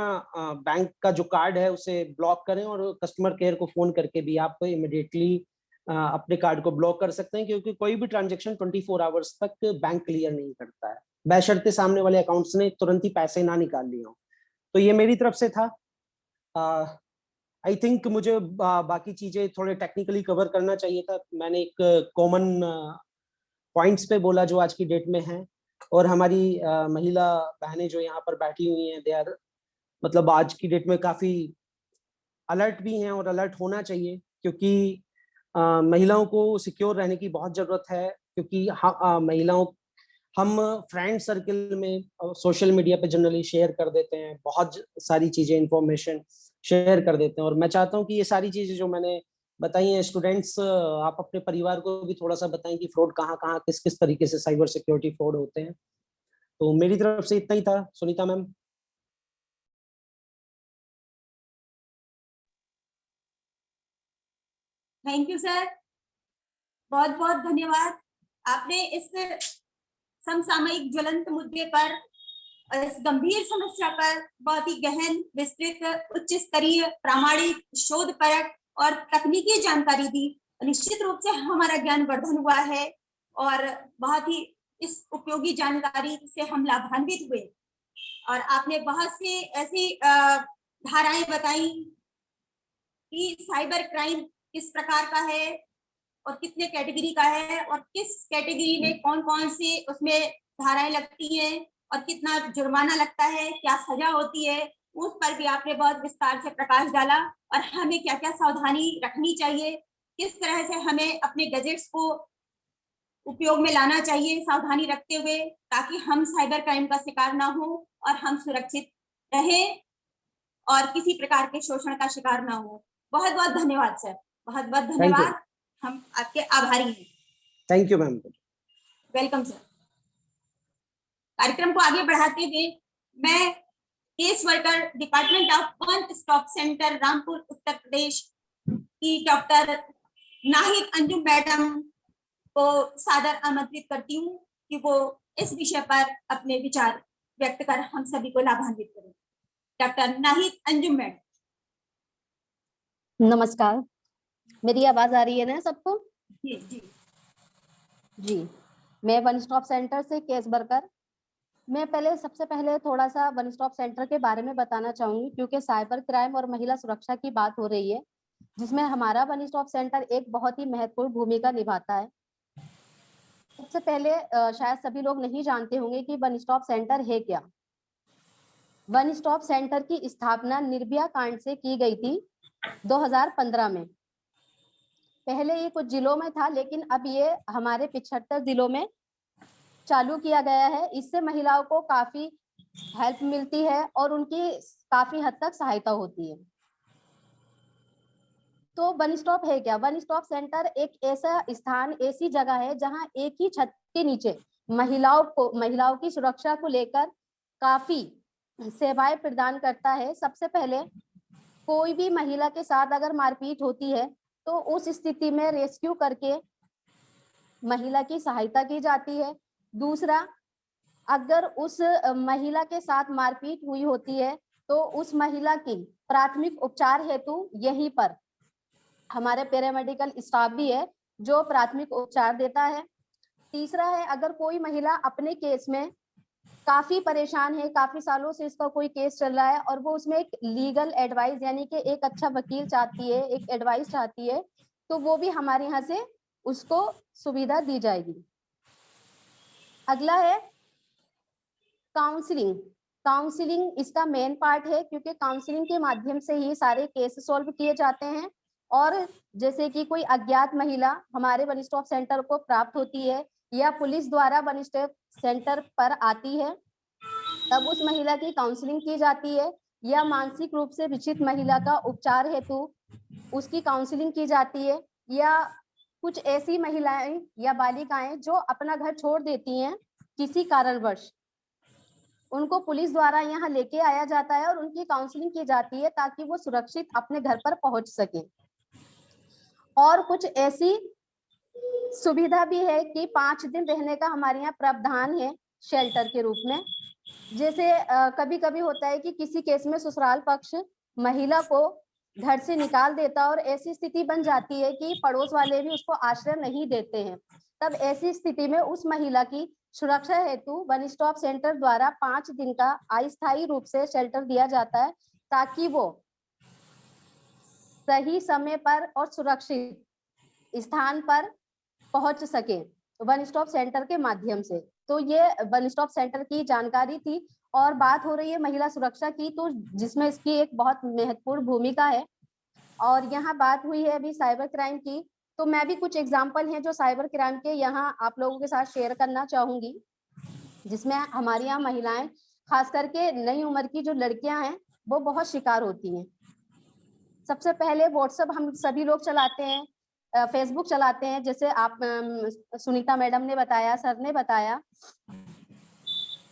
बैंक का जो कार्ड है उसे ब्लॉक करें, और कस्टमर केयर को फोन करके भी आप इमीडिएटली अपने कार्ड को ब्लॉक कर सकते हैं, क्योंकि कोई भी ट्रांजैक्शन 24 आवर्स तक बैंक क्लियर नहीं करता है, बशर्ते सामने वाले अकाउंट्स ने तुरंत ही पैसे ना निकाल लिए हो। तो ये मेरी तरफ से था। आई थिंक मुझे बाकी चीजें थोड़े टेक्निकली कवर करना चाहिए था। मैंने एक कॉमन पॉइंट्स पे बोला जो आज की डेट में है, और हमारी महिला बहनें जो यहाँ पर बैठी हुई हैं, दे आर मतलब आज की डेट में काफी अलर्ट भी हैं और अलर्ट होना चाहिए, क्योंकि महिलाओं को सिक्योर रहने की बहुत जरूरत है। क्योंकि महिलाओं, हम फ्रेंड सर्कल में सोशल मीडिया पे जनरली शेयर कर देते हैं, बहुत सारी चीजें, इंफॉर्मेशन शेयर कर देते हैं, और मैं चाहता हूँ कि ये सारी चीजें जो मैंने बताई हैं, स्टूडेंट्स आप अपने परिवार को भी थोड़ा सा बताएं कि फ्रॉड कहाँ कहाँ किस किस तरीके से साइबर सिक्योरिटी फ्रॉड होते हैं। तो मेरी तरफ से इतना ही था। Sunita ma'am. Thank you sir, बहुत बहुत धन्यवाद। आपने इस समसामयिक ज्वलंत मुद्दे पर, इस गंभीर समस्या पर बहुत ही गहन, विस्तृत, उच्च स्तरीय, प्रामाणिक, शोधपरक और तकनीकी जानकारी दी। निश्चित रूप से हमारा ज्ञान वर्धन हुआ है और बहुत ही इस उपयोगी जानकारी से हम लाभान्वित हुए। और आपने बहुत सी ऐसी धाराएं बताई कि साइबर क्राइम किस प्रकार का है और कितने कैटेगरी का है, और किस कैटेगरी में कौन कौन सी उसमें धाराएं लगती हैं और कितना जुर्माना लगता है, क्या सजा होती है, उस पर भी आपने बहुत विस्तार से प्रकाश डाला। और हमें क्या क्या सावधानी रखनी चाहिए, किस तरह से हमें अपने गैजेट्स को उपयोग में लाना चाहिए सावधानी रखते हुए, ताकि हम साइबर क्राइम का शिकार ना हो और हम सुरक्षित रहें और किसी प्रकार के शोषण का शिकार ना हो। बहुत बहुत धन्यवाद सर, बहुत बहुत धन्यवाद। हम आपके आभारी हैं। Thank you ma'am. Welcome sir. कार्यक्रम को आगे बढ़ाते हुए मैं case worker department of one stop centre Rampur Uttar Pradesh की डॉक्टर नाहिद अंजुम मैडम को सादर आमंत्रित करती हूँ कि वो इस विषय पर अपने विचार व्यक्त कर हम सभी को लाभान्वित करें। Doctor Nahid Anjum madam. नमस्कार, मेरी आवाज आ रही है ना सबको? जी जी जी, मैं वन स्टॉप सेंटर से केस वर्कर। मैं सबसे पहले थोड़ा सा वन स्टॉप सेंटर के बारे में बताना चाहूंगी, क्योंकि साइबर क्राइम और महिला सुरक्षा की बात हो रही है, जिसमें हमारा वन स्टॉप सेंटर एक बहुत ही महत्वपूर्ण भूमिका निभाता है। सबसे पहले शायद सभी लोग नहीं जानते होंगे कि वन स्टॉप सेंटर है क्या। वन स्टॉप सेंटर की स्थापना निर्भया कांड से की गई थी 2015 में। पहले ये कुछ जिलों में था, लेकिन अब ये हमारे 75 जिलों में चालू किया गया है। इससे महिलाओं को काफी हेल्प मिलती है और उनकी काफी हद तक सहायता होती है। तो वन स्टॉप है क्या? वन स्टॉप सेंटर एक ऐसा स्थान, ऐसी जगह है जहां एक ही छत के नीचे महिलाओं की सुरक्षा को लेकर काफी सेवाएं प्रदान करता है। सबसे पहले कोई भी महिला के साथ अगर मारपीट होती है तो उस स्थिति में रेस्क्यू करके महिला की सहायता की जाती है। दूसरा, अगर उस महिला के साथ मारपीट हुई होती है तो उस महिला की प्राथमिक उपचार हेतु यहीं पर हमारे पैरामेडिकल स्टाफ भी है जो प्राथमिक उपचार देता है। तीसरा है, अगर कोई महिला अपने केस में काफी परेशान है, काफी सालों से इसका कोई केस चल रहा है और वो उसमें एक लीगल एडवाइस यानी कि एक अच्छा वकील चाहती है, एक एडवाइस चाहती है, तो वो भी हमारे यहाँ से उसको सुविधा दी जाएगी। अगला है काउंसलिंग। काउंसलिंग इसका मेन पार्ट है, क्योंकि काउंसलिंग के माध्यम से ही सारे केस सॉल्व किए जाते हैं। और जैसे कि कोई अज्ञात महिला हमारे वन स्टॉप सेंटर को प्राप्त होती है या पुलिस द्वारा वन स्टॉप सेंटर पर आती है, तब उस महिला की काउंसलिंग की जाती है, या मानसिक रूप से विचलित महिला का उपचार हेतु उसकी काउंसलिंग की जाती है, या कुछ ऐसी महिलाएं या बालिकाएं जो अपना घर छोड़ देती हैं किसी कारणवश, उनको पुलिस द्वारा यहाँ लेके आया जाता है और उनकी काउंसलिंग की जाती है ताकि वो सुरक्षित अपने घर पर पहुंच सके। और कुछ ऐसी सुविधा भी है कि 5 दिन रहने का हमारे यहाँ प्रावधान है शेल्टर के रूप में। जैसे कभी कभी होता है कि किसी केस में ससुराल पक्ष महिला को घर से निकाल देता और ऐसी स्थिति बन जाती है कि पड़ोस वाले भी उसको आश्रय नहीं देते हैं। तब ऐसी स्थिति में उस महिला की सुरक्षा हेतु वन स्टॉप सेंटर द्वारा 5 दिन का अस्थायी रूप से शेल्टर दिया जाता है ताकि वो सही समय पर और सुरक्षित स्थान पर पहुंच सके वन स्टॉप सेंटर के माध्यम से। तो ये वन स्टॉप सेंटर की जानकारी थी। और बात हो रही है महिला सुरक्षा की, तो जिसमें इसकी एक बहुत महत्वपूर्ण भूमिका है। और यहाँ बात हुई है अभी साइबर क्राइम की, तो मैं भी कुछ एग्जाम्पल हैं जो साइबर क्राइम के यहाँ आप लोगों के साथ शेयर करना चाहूंगी, जिसमें हमारी यहाँ महिलाएं, खास करके नई उम्र की जो लड़कियां हैं, वो बहुत शिकार होती हैं। सबसे पहले व्हाट्सएप हम सभी लोग चलाते हैं, फेसबुक चलाते हैं, जैसे आप सुनीता मैडम ने बताया, सर ने बताया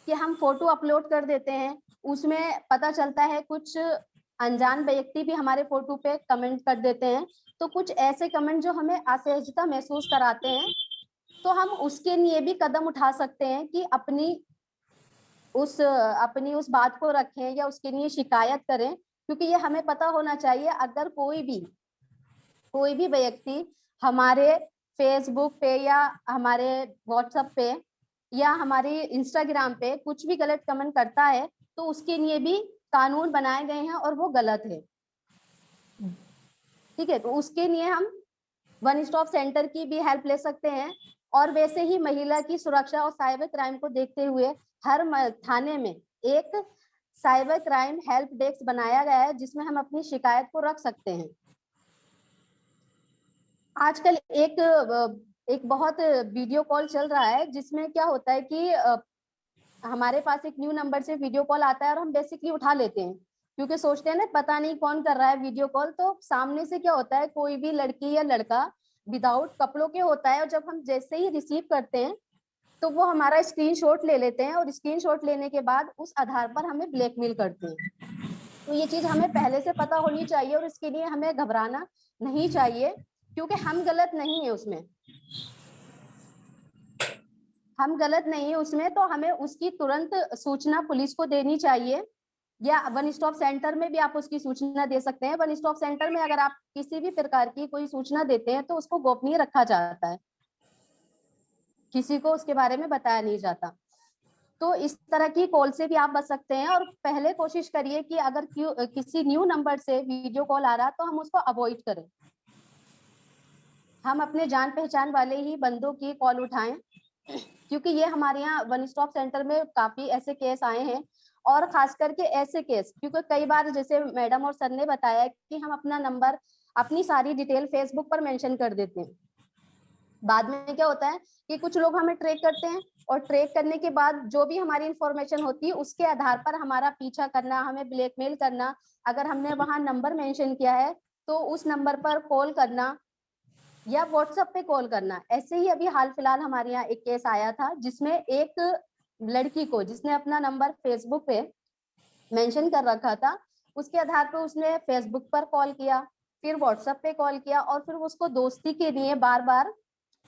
कि हम फोटो अपलोड कर देते हैं, उसमें पता चलता है कुछ अनजान व्यक्ति भी हमारे फोटो पे कमेंट कर देते हैं। तो कुछ ऐसे कमेंट जो हमें असहजता महसूस कराते हैं, तो हम उसके लिए भी कदम उठा सकते हैं कि अपनी उस बात को रखें या उसके लिए शिकायत करें, क्योंकि ये हमें पता होना चाहिए अगर कोई भी व्यक्ति हमारे फेसबुक पे या हमारे व्हाट्सएप पे या हमारे इंस्टाग्राम पे कुछ भी गलत कमेंट करता है, तो उसके लिए भी कानून बनाए गए हैं और वो गलत है। ठीक है, तो उसके लिए हम वन स्टॉप सेंटर की भी हेल्प ले सकते हैं। और वैसे ही महिला की सुरक्षा और साइबर क्राइम को देखते हुए हर थाने में एक साइबर क्राइम हेल्प डेस्क बनाया गया है, जिसमें हम अपनी शिकायत को रख सकते हैं। आजकल एक बहुत वीडियो कॉल चल रहा है, जिसमें क्या होता है कि हमारे पास एक न्यू नंबर से वीडियो कॉल आता है और हम बेसिकली उठा लेते हैं, क्योंकि सोचते हैं ना पता नहीं कौन कर रहा है वीडियो कॉल। तो सामने से क्या होता है, कोई भी लड़की या लड़का विदाउट कपड़ों के होता है, और जब हम जैसे ही रिसीव करते हैं तो वो हमारा स्क्रीनशॉट ले लेते हैं, और स्क्रीनशॉट लेने के बाद उस आधार पर हमें ब्लैकमेल करते हैं। तो ये चीज हमें पहले से पता होनी चाहिए और इसके लिए हमें घबराना नहीं चाहिए, क्योंकि हम गलत नहीं है उसमें, हम गलत नहीं है उसमें। तो हमें उसकी तुरंत सूचना पुलिस को देनी चाहिए या वन स्टॉप सेंटर में भी आप उसकी सूचना दे सकते हैं। वन स्टॉप सेंटर में अगर आप किसी भी प्रकार की कोई सूचना देते हैं तो उसको गोपनीय रखा जाता है, किसी को उसके बारे में बताया नहीं जाता। तो इस तरह की कॉल से भी आप बच सकते हैं। और पहले कोशिश करिए कि अगर किसी न्यू नंबर से वीडियो कॉल आ रहा तो हम उसको अवॉइड करें, हम अपने जान पहचान वाले ही बंदों की कॉल उठाएं, क्योंकि ये हमारे यहाँ वन स्टॉप सेंटर में काफी ऐसे केस आए हैं। और खास करके ऐसे केस, क्योंकि कई बार जैसे मैडम और सर ने बताया कि हम अपना नंबर, अपनी सारी डिटेल फेसबुक पर मेंशन कर देते हैं। बाद में क्या होता है कि कुछ लोग हमें ट्रैक करते हैं और ट्रैक करने के बाद जो भी हमारी इंफॉर्मेशन होती है उसके आधार पर हमारा पीछा करना, हमें ब्लैकमेल करना। अगर हमने वहां नंबर मेंशन किया है तो उस नंबर पर कॉल करना या व्हाट्सएप पे कॉल करना। ऐसे ही अभी हाल फिलहाल हमारे यहाँ एक केस आया था जिसमें एक लड़की को, जिसने अपना नंबर फेसबुक पे मेंशन कर रखा था, उसके आधार पर उसने फेसबुक पर कॉल किया, फिर व्हाट्सएप पे कॉल किया और फिर उसको दोस्ती के लिए बार बार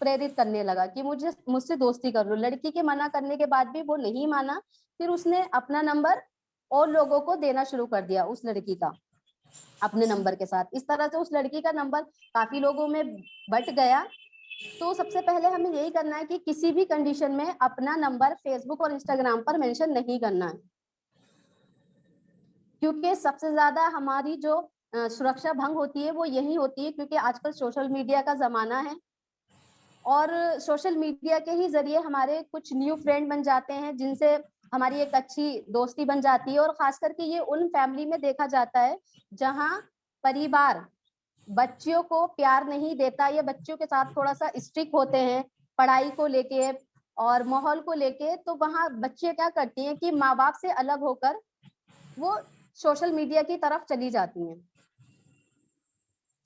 प्रेरित करने लगा कि मुझसे दोस्ती कर लो। लड़की के मना करने के बाद भी वो नहीं माना, फिर उसने अपना नंबर और लोगों को देना शुरू कर दिया उस लड़की का अपने नंबर के साथ। इस तरह से उस लड़की का नंबर काफी लोगों में बट गया। तो सबसे पहले हमें यही करना है कि किसी भी कंडीशन में अपना नंबर फेसबुक और इंस्टाग्राम पर मेंशन नहीं करना है, क्योंकि सबसे ज्यादा हमारी जो सुरक्षा भंग होती है वो यही होती है, क्योंकि आजकल सोशल मीडिया का जमाना है और सोशल मीडिया के ही जरिए हमारे कुछ न्यू फ्रेंड बन जाते हैं जिनसे हमारी एक अच्छी दोस्ती बन जाती है। और खास करके ये उन फैमिली में देखा जाता है जहां परिवार बच्चियों को प्यार नहीं देता या बच्चियों के साथ थोड़ा सा स्ट्रिक्ट होते हैं पढ़ाई को लेके और माहौल को लेके। तो वहां बच्चियां क्या करती हैं कि माँ बाप से अलग होकर वो सोशल मीडिया की तरफ चली जाती हैं।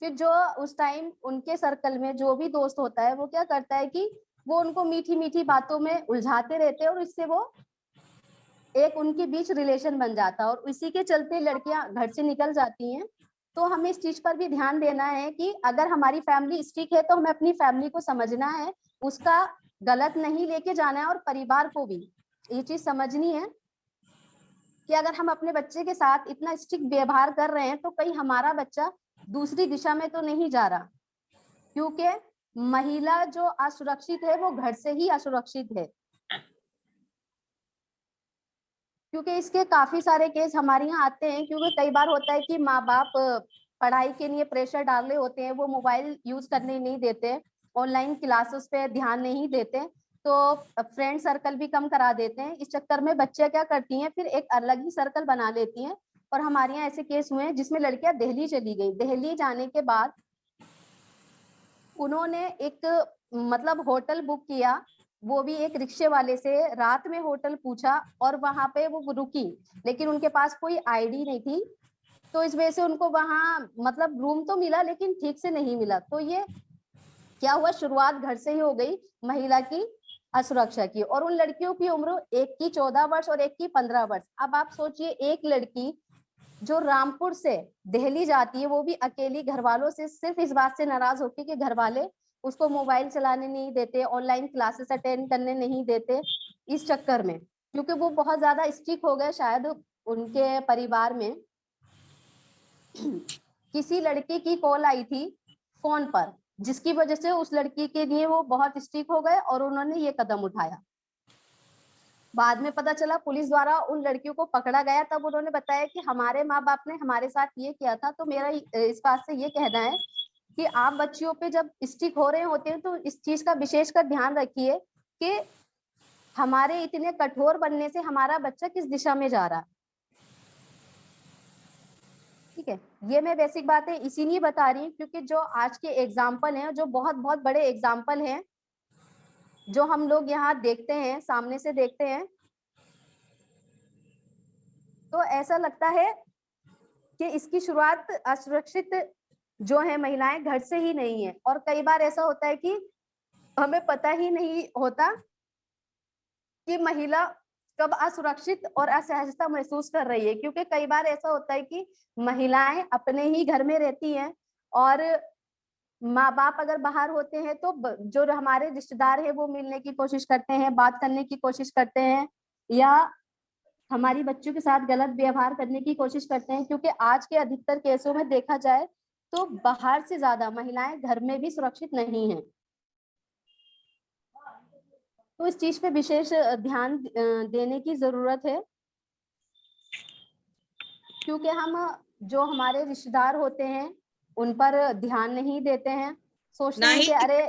फिर जो उस टाइम उनके सर्कल में जो भी दोस्त होता है वो क्या करता है कि वो उनको मीठी मीठी बातों में उलझाते रहते हैं और इससे वो एक उनके बीच रिलेशन बन जाता है और इसी के चलते लड़कियां घर से निकल जाती हैं। तो हमें इस चीज पर भी ध्यान देना है कि अगर हमारी फैमिली स्ट्रिक्ट है तो हमें अपनी फैमिली को समझना है, उसका गलत नहीं लेके जाना है और परिवार को भी ये चीज समझनी है कि अगर हम अपने बच्चे के साथ इतना स्ट्रिक्ट व्यवहार कर रहे हैं तो कहीं हमारा बच्चा दूसरी दिशा में तो नहीं जा रहा, क्योंकि महिला जो असुरक्षित है वो घर से ही असुरक्षित है। क्योंकि इसके काफी सारे केस हमारे यहाँ आते हैं, क्योंकि कई बार होता है कि माँ बाप पढ़ाई के लिए प्रेशर डाल रहे होते हैं, वो मोबाइल यूज करने नहीं देते, ऑनलाइन क्लासेस पे ध्यान नहीं देते, तो फ्रेंड सर्कल भी कम करा देते हैं। इस चक्कर में बच्चे क्या करती हैं फिर एक अलग ही सर्कल बना लेती हैं। और हमारे यहाँ ऐसे केस हुए हैं जिसमें लड़कियां दिल्ली चली गई। दिल्ली जाने के बाद उन्होंने एक मतलब होटल बुक किया, वो भी एक रिक्शे वाले से, रात में होटल पूछा और वहां पे वो रुकी, लेकिन उनके पास कोई आईडी नहीं थी। तो इस वजह से उनको वहां मतलब रूम तो मिला लेकिन ठीक से नहीं मिला। तो ये क्या हुआ, शुरुआत घर से ही हो गई महिला की असुरक्षा की। और उन लड़कियों की उम्र एक की 14 वर्ष और एक की 15 वर्ष। अब आप सोचिए एक लड़की जो रामपुर से दिल्ली जाती है वो भी अकेली, घर वालों से सिर्फ इस बात से नाराज होती है कि घर वाले उसको मोबाइल चलाने नहीं देते, ऑनलाइन क्लासेस अटेंड करने नहीं देते। इस चक्कर में क्योंकि वो बहुत ज्यादा स्ट्रिक्ट हो गए शायद उनके परिवार में, किसी लड़के की कॉल आई थी फोन पर जिसकी वजह से उस लड़की के लिए वो बहुत स्ट्रिक्ट हो गए और उन्होंने ये कदम उठाया। बाद में पता चला पुलिस द्वारा उन लड़कियों को पकड़ा गया, तब उन्होंने बताया कि हमारे माँ बाप ने हमारे साथ ये किया था। तो मेरा इस बात से ये कहना है कि आप बच्चियों पे जब स्ट्रिक्ट हो रहे होते हैं तो इस चीज का विशेषकर ध्यान रखिए कि हमारे इतने कठोर बनने से हमारा बच्चा किस दिशा में जा रहा है। ठीक है, ये मैं बेसिक बातें इसीलिए बता रही हूँ क्योंकि जो आज के एग्जाम्पल हैं, जो बहुत बहुत बड़े एग्जाम्पल हैं, जो हम लोग यहाँ देखते हैं, सामने से देखते हैं, तो ऐसा लगता है कि इसकी शुरुआत असुरक्षित जो है महिलाएं घर से ही नहीं है। और कई बार ऐसा होता है कि हमें पता ही नहीं होता कि महिला कब असुरक्षित और असहजता महसूस कर रही है, क्योंकि कई बार ऐसा होता है कि महिलाएं अपने ही घर में रहती हैं और माँ बाप अगर बाहर होते हैं तो जो हमारे रिश्तेदार हैं वो मिलने की कोशिश करते हैं, बात करने की कोशिश करते हैं, या हमारी बच्चों के साथ गलत व्यवहार करने की कोशिश करते हैं, क्योंकि आज के अधिकतर केसों में देखा जाए तो बाहर से ज्यादा महिलाएं घर में भी सुरक्षित नहीं हैं। तो इस चीज पे विशेष ध्यान देने की जरूरत है, क्योंकि हम जो हमारे रिश्तेदार होते हैं उन पर ध्यान नहीं देते हैं, सोचते हैं कि अरे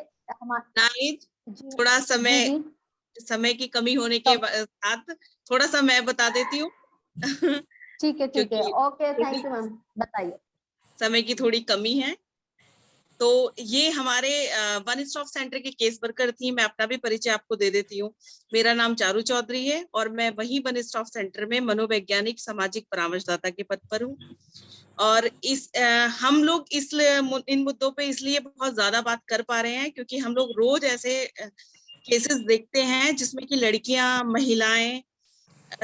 नाहिद, जी थोड़ा समय जी समय की कमी होने के साथ थोड़ा सा मैं बता देती हूँ। ठीक है क्योंकि ओके, थैंक यू मैम, बताइए। समय की थोड़ी कमी है। तो ये हमारे वन स्टॉप सेंटर के केस वर्कर थी। मैं अपना भी परिचय आपको दे देती हूँ। मेरा नाम चारू चौधरी है और मैं वही वन स्टॉप सेंटर में मनोवैज्ञानिक सामाजिक परामर्शदाता के पद पर हूँ। और हम लोग इन मुद्दों पे इसलिए बहुत ज्यादा बात कर पा रहे हैं क्योंकि हम लोग रोज ऐसे केसेस देखते हैं जिसमें कि लड़कियां, महिलाएं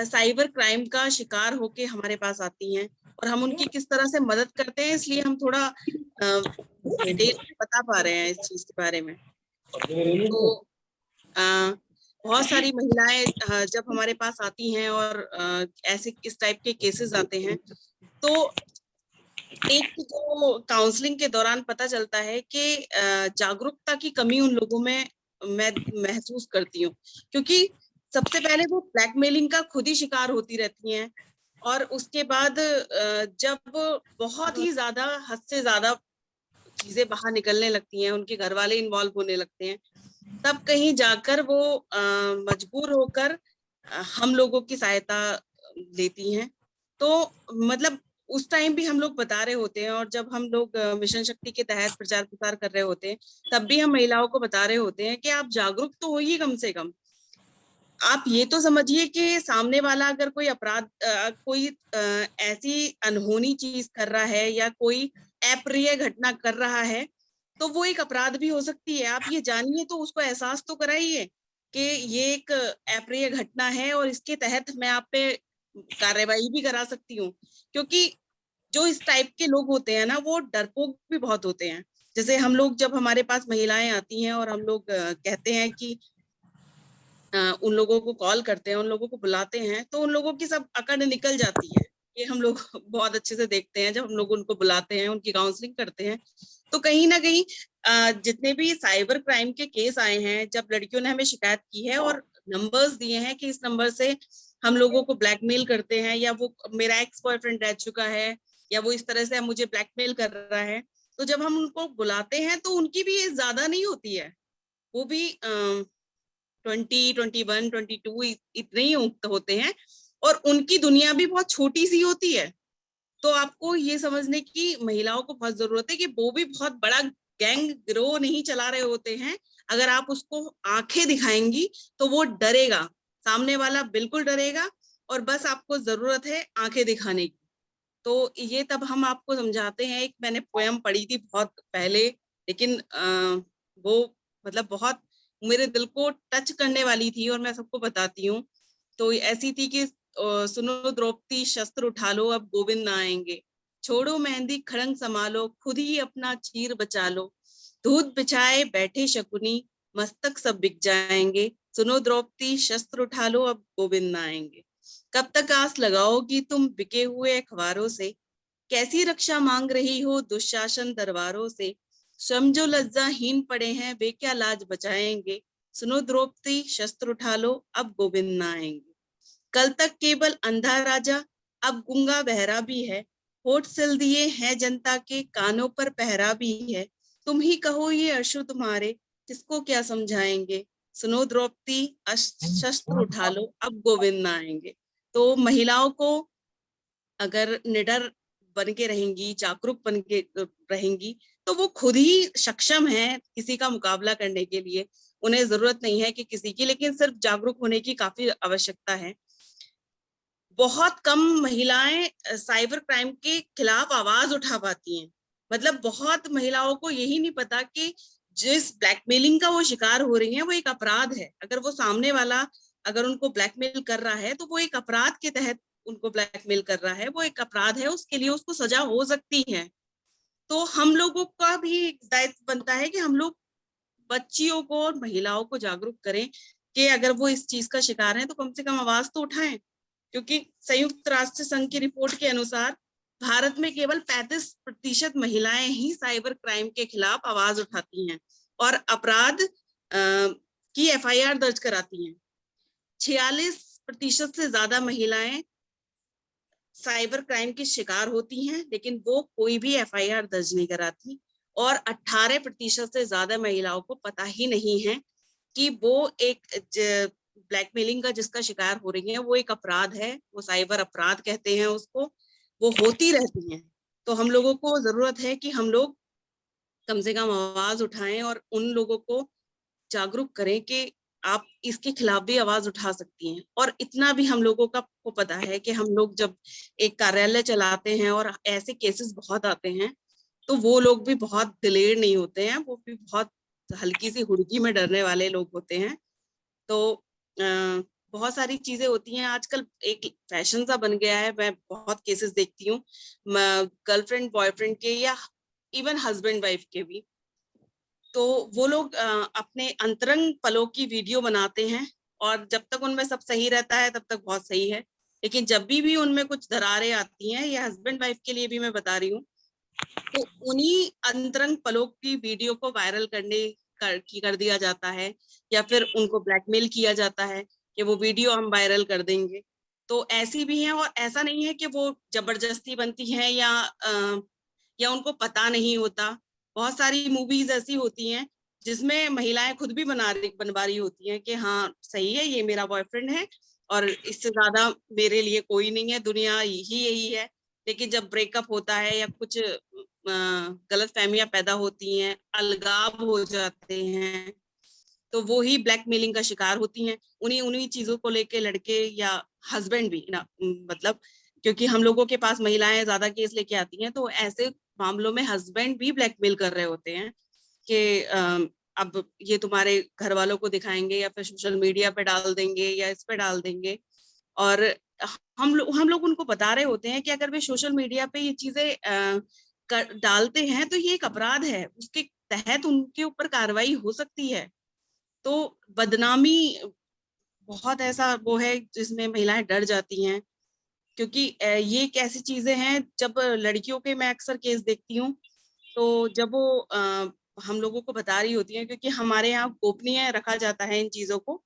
साइबर क्राइम का शिकार होके हमारे पास आती हैं और हम उनकी किस तरह से मदद करते हैं, इसलिए हम थोड़ा डिटेल में बता पा रहे हैं इस चीज के बारे में। तो बहुत सारी महिलाएं जब हमारे पास आती हैं और ऐसे इस टाइप के केसेस आते हैं तो एक जो काउंसलिंग के दौरान पता चलता है कि जागरूकता की कमी उन लोगों में मैं महसूस करती हूँ, क्योंकि सबसे पहले वो ब्लैकमेलिंग का खुद ही शिकार होती रहती हैं और उसके बाद जब बहुत ही ज्यादा हद से ज्यादा चीजें बाहर निकलने लगती हैं, उनके घर वाले इन्वॉल्व होने लगते हैं, तब कहीं जाकर वो मजबूर होकर हम लोगों की सहायता लेती हैं। तो मतलब उस टाइम भी हम लोग बता रहे होते हैं और जब हम लोग मिशन शक्ति के तहत प्रचार प्रसार कर रहे होते हैं तब भी हम महिलाओं को बता रहे होते हैं कि आप जागरूक तो होइए, कम से कम आप ये तो समझिए कि सामने वाला अगर कोई अपराध कोई ऐसी अनहोनी चीज कर रहा है या कोई अप्रिय घटना कर रहा है तो वो एक अपराध भी हो सकती है। आप ये जानिए, तो उसको एहसास तो कराइए कि ये एक अप्रिय घटना है और इसके तहत मैं आप पे कार्रवाई भी करा सकती हूँ। क्योंकि जो इस टाइप के लोग होते हैं ना, वो डरपोक भी बहुत होते हैं। जैसे हम लोग जब हमारे पास महिलाएं आती हैं और हम लोग कहते हैं कि उन लोगों को कॉल करते हैं, उन लोगों को बुलाते हैं, तो उन लोगों की सब अकड़ निकल जाती है। ये हम लोग बहुत अच्छे से देखते हैं जब हम लोग उनको बुलाते हैं, उनकी काउंसलिंग करते हैं। तो कहीं ना कहीं जितने भी साइबर क्राइम के केस आए हैं, जब लड़कियों ने हमें शिकायत की है और नंबर्स दिए हैं कि इस नंबर से हम लोगों को ब्लैकमेल करते हैं, या वो मेरा एक्स बॉयफ्रेंड रह चुका है, या वो इस तरह से मुझे ब्लैकमेल कर रहा है, तो जब हम उनको बुलाते हैं तो उनकी भी एज ज्यादा नहीं होती है, वो भी 20, 21, 22 इतने ही होते हैं और उनकी दुनिया भी बहुत छोटी सी होती है। तो आपको ये समझने की महिलाओं को बहुत जरूरत है कि वो भी बहुत बड़ा गैंग गिरोह नहीं चला रहे होते हैं। अगर आप उसको आंखें दिखाएंगी तो वो डरेगा, सामने वाला बिल्कुल डरेगा, और बस आपको जरूरत है आंखें दिखाने की। तो ये तब हम आपको समझाते हैं। एक मैंने पोयम पढ़ी थी बहुत पहले, लेकिन वो मतलब बहुत मेरे दिल को टच करने वाली थी और मैं सबको बताती हूँ। तो ऐसी थी कि सुनो द्रौपदी शस्त्र उठा लो, अब गोविंद ना आएंगे, छोड़ो मेहंदी खड़ंग संभालो, खुद ही अपना चीर बचा लो, दूध बिछाए बैठे शकुनी, मस्तक सब बिक जाएंगे, सुनो द्रौपदी शस्त्र उठा लो, अब गोविंद ना आएंगे। कब तक आस लगाओगी तुम बिके हुए अखबारों से, कैसी रक्षा मांग रही हो दुशासन दरबारों से, समझो लज्जाहीन पड़े हैं वे क्या लाज बचाएंगे, सुनो द्रौपदी शस्त्र उठा लो, अब गोविंद ना आएंगे। कल तक केवल अंधा राजा, अब गूंगा बहरा भी है, होठ सिल दिए हैं जनता के, कानों पर पहरा भी है, तुम ही कहो ये अश्रु तुम्हारे, किसको क्या समझाएंगे, सुनो द्रौपदी शस्त्र उठा लो, अब गोविंद ना आएंगे। तो महिलाओं को अगर निडर बन के रहेंगी, जागरूक बन के रहेंगी, तो वो खुद ही सक्षम है किसी का मुकाबला करने के लिए। उन्हें जरूरत नहीं है कि किसी की, लेकिन सिर्फ जागरूक होने की काफी आवश्यकता है। बहुत कम महिलाएं साइबर क्राइम के खिलाफ आवाज उठा पाती हैं। मतलब बहुत महिलाओं को यही नहीं पता कि जिस ब्लैकमेलिंग का वो शिकार हो रही हैं वो एक अपराध है। अगर वो सामने वाला अगर उनको ब्लैकमेल कर रहा है तो वो एक अपराध के तहत उनको ब्लैकमेल कर रहा है, वो एक अपराध है, उसके लिए उसको सजा हो सकती है। तो हम लोगों का भी दायित्व बनता है कि हम लोग बच्चियों को और महिलाओं को जागरूक करें कि अगर वो इस चीज का शिकार है तो कम से कम आवाज तो उठाएं। क्योंकि संयुक्त राष्ट्र संघ की रिपोर्ट के अनुसार भारत में केवल 35% महिलाएं ही साइबर क्राइम के खिलाफ आवाज उठाती हैं और अपराध की FIR दर्ज कराती हैं। 46% से ज्यादा महिलाएं साइबर क्राइम की शिकार होती हैं, लेकिन वो कोई भी FIR दर्ज नहीं कराती, और 18% से ज्यादा महिलाओं को पता ही नहीं है कि वो एक ब्लैकमेलिंग का जिसका शिकार हो रही है वो एक अपराध है, वो साइबर अपराध कहते हैं उसको, वो होती रहती हैं। तो हम लोगों को जरूरत है कि हम लोग कम से कम आवाज उठाएं और उन लोगों को जागरूक करें कि आप इसके खिलाफ भी आवाज उठा सकती हैं। और इतना भी हम लोगों को पता है कि हम लोग जब एक कार्यालय चलाते हैं और ऐसे केसेस बहुत आते हैं, तो वो लोग भी बहुत दिलेर नहीं होते हैं, वो भी बहुत हल्की सी हुड़की में डरने वाले लोग होते हैं। तो बहुत सारी चीजें होती हैं, आजकल एक फैशन सा बन गया है। मैं बहुत केसेस देखती हूँ गर्लफ्रेंड बॉयफ्रेंड के या इवन हस्बैंड वाइफ के भी, तो वो लोग अपने अंतरंग पलों की वीडियो बनाते हैं और जब तक उनमें सब सही रहता है तब तक बहुत सही है, लेकिन जब भी उनमें कुछ दरारें आती हैं, ये हस्बैंड वाइफ के लिए भी मैं बता रही हूँ, तो उन्हीं अंतरंग पलों की वीडियो को वायरल कर दिया जाता है या फिर उनको ब्लैकमेल किया जाता है कि वो वीडियो हम वायरल कर देंगे। तो ऐसी भी हैं, और ऐसा नहीं है कि वो जबरदस्ती बनती हैं या उनको पता नहीं होता। बहुत सारी मूवीज ऐसी होती हैं जिसमें महिलाएं खुद भी बनवा रही होती हैं कि हाँ सही है, ये मेरा बॉयफ्रेंड है और इससे ज्यादा मेरे लिए कोई नहीं है, दुनिया यही है। लेकिन जब ब्रेकअप होता है या कुछ गलतफहमियां पैदा होती हैं, अलगाव हो जाते हैं, तो वो ही ब्लैकमेलिंग का शिकार होती हैं। उन्हीं चीजों को लेके लड़के या हस्बैंड भी ना, मतलब क्योंकि हम लोगों के पास महिलाएं ज्यादा केस लेके आती हैं, तो ऐसे मामलों में हस्बैंड भी ब्लैकमेल कर रहे होते हैं कि अब ये तुम्हारे घर वालों को दिखाएंगे या फिर सोशल मीडिया पे डाल देंगे या इस पे डाल देंगे। और हम लोग उनको बता रहे होते हैं कि अगर वे सोशल मीडिया पे ये चीजें डालते हैं तो ये एक अपराध है, उसके तहत उनके ऊपर कार्रवाई हो सकती है। तो बदनामी बहुत ऐसा वो है जिसमें महिलाएं डर जाती हैं, क्योंकि ये एक ऐसी चीजें हैं, जब लड़कियों के मैं अक्सर केस देखती हूँ, तो जब वो हम लोगों को बता रही होती हैं, क्योंकि हमारे यहाँ गोपनीय रखा जाता है इन चीजों को,